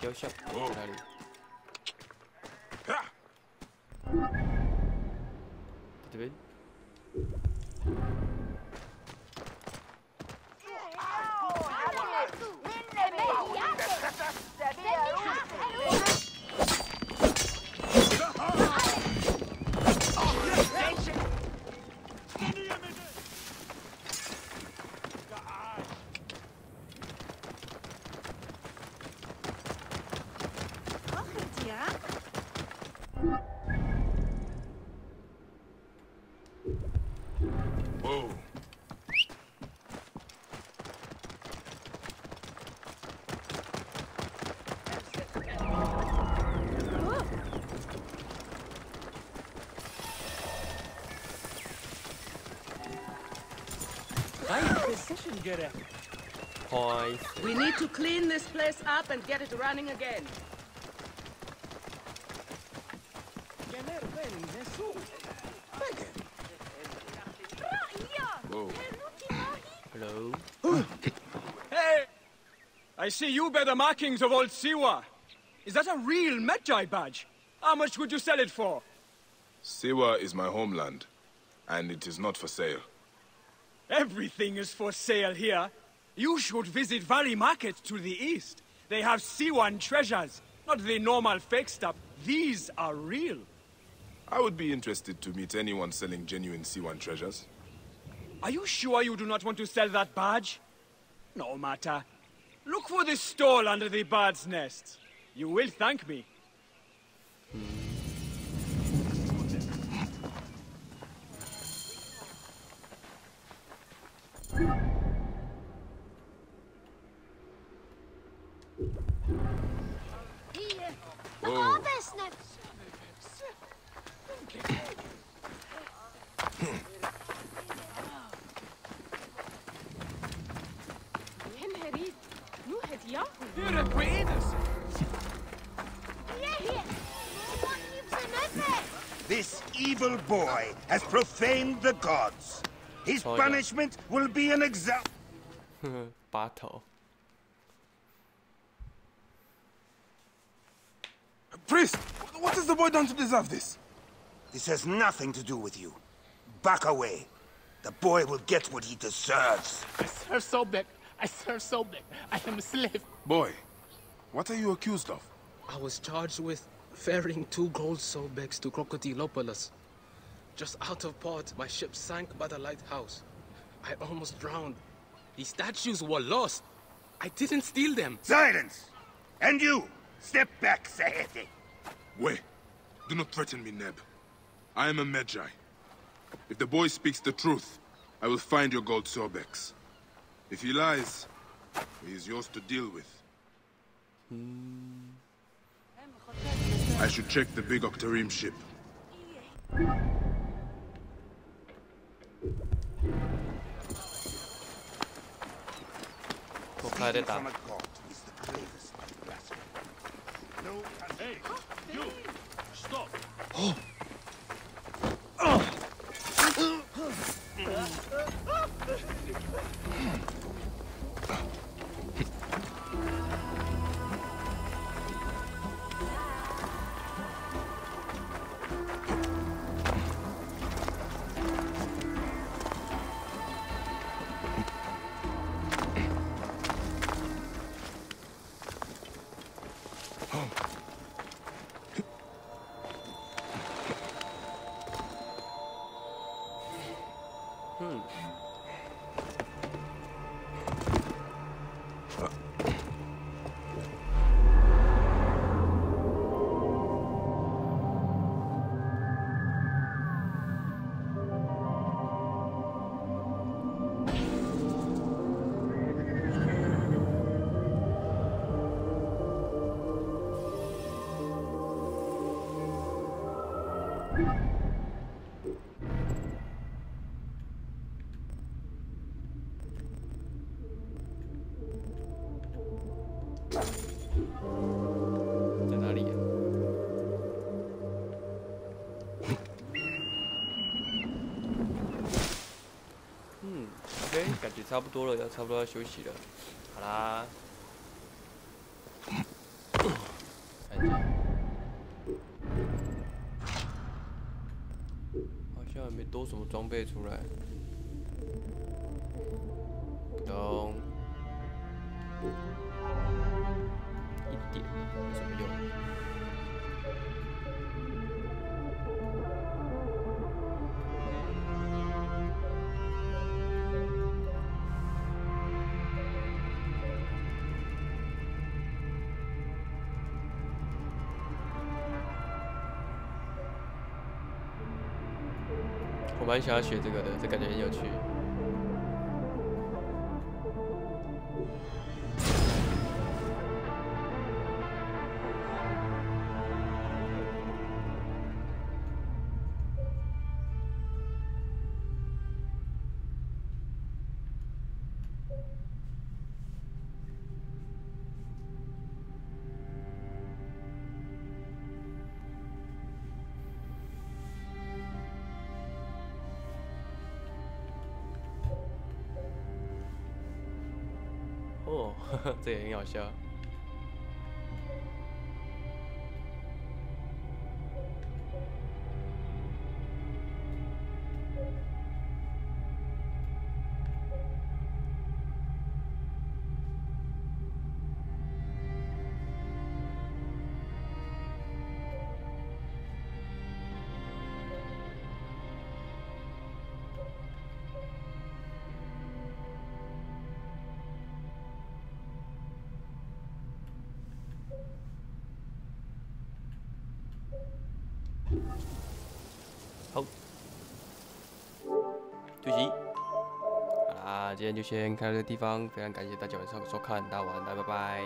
雕像在哪里？这边。We need to clean this place up and get it running again. Whoa. Hello. Hey! I see you bear the markings of old Siwa. Is that a real Medjay badge? How much would you sell it for? Siwa is my homeland, and it is not for sale. Everything is for sale here. You should visit Valley Market to the east. They have Siwan treasures, not the normal fake stuff. These are real. I would be interested to meet anyone selling genuine Siwan treasures. Are you sure you do not want to sell that badge? No matter. Look for the stall under the bird's nest. You will thank me. Whoa. This evil boy has profaned the gods. His punishment will be an example. Battle. Priest, what has the boy done to deserve this? This has nothing to do with you. Back away. The boy will get what he deserves. I serve Sobek. I am a slave. Boy, what are you accused of? I was charged with ferrying 2 gold sobex to Crocodilopolis. Just out of port, my ship sank by the lighthouse. I almost drowned. The statues were lost. I didn't steal them. Silence! And you! Step back, Sahete! Wait. Do not threaten me, Neb. I am a Medjay. If the boy speaks the truth, I will find your gold Sorbex. If he lies, he is yours to deal with. I should check the big Octarim ship. Hey, you! Stop! Oh!在哪里呀？OK， 感觉差不多了，差不多要休息了。好啦，看一下，好像也没多什么装备出来。不懂，一点有什么用？我蛮想要学这个的，这感觉很有趣。哦，这也很好笑。好，休息。好啦，今天就先看到这个地方，非常感谢大家晚上的收看，大家晚安，拜拜。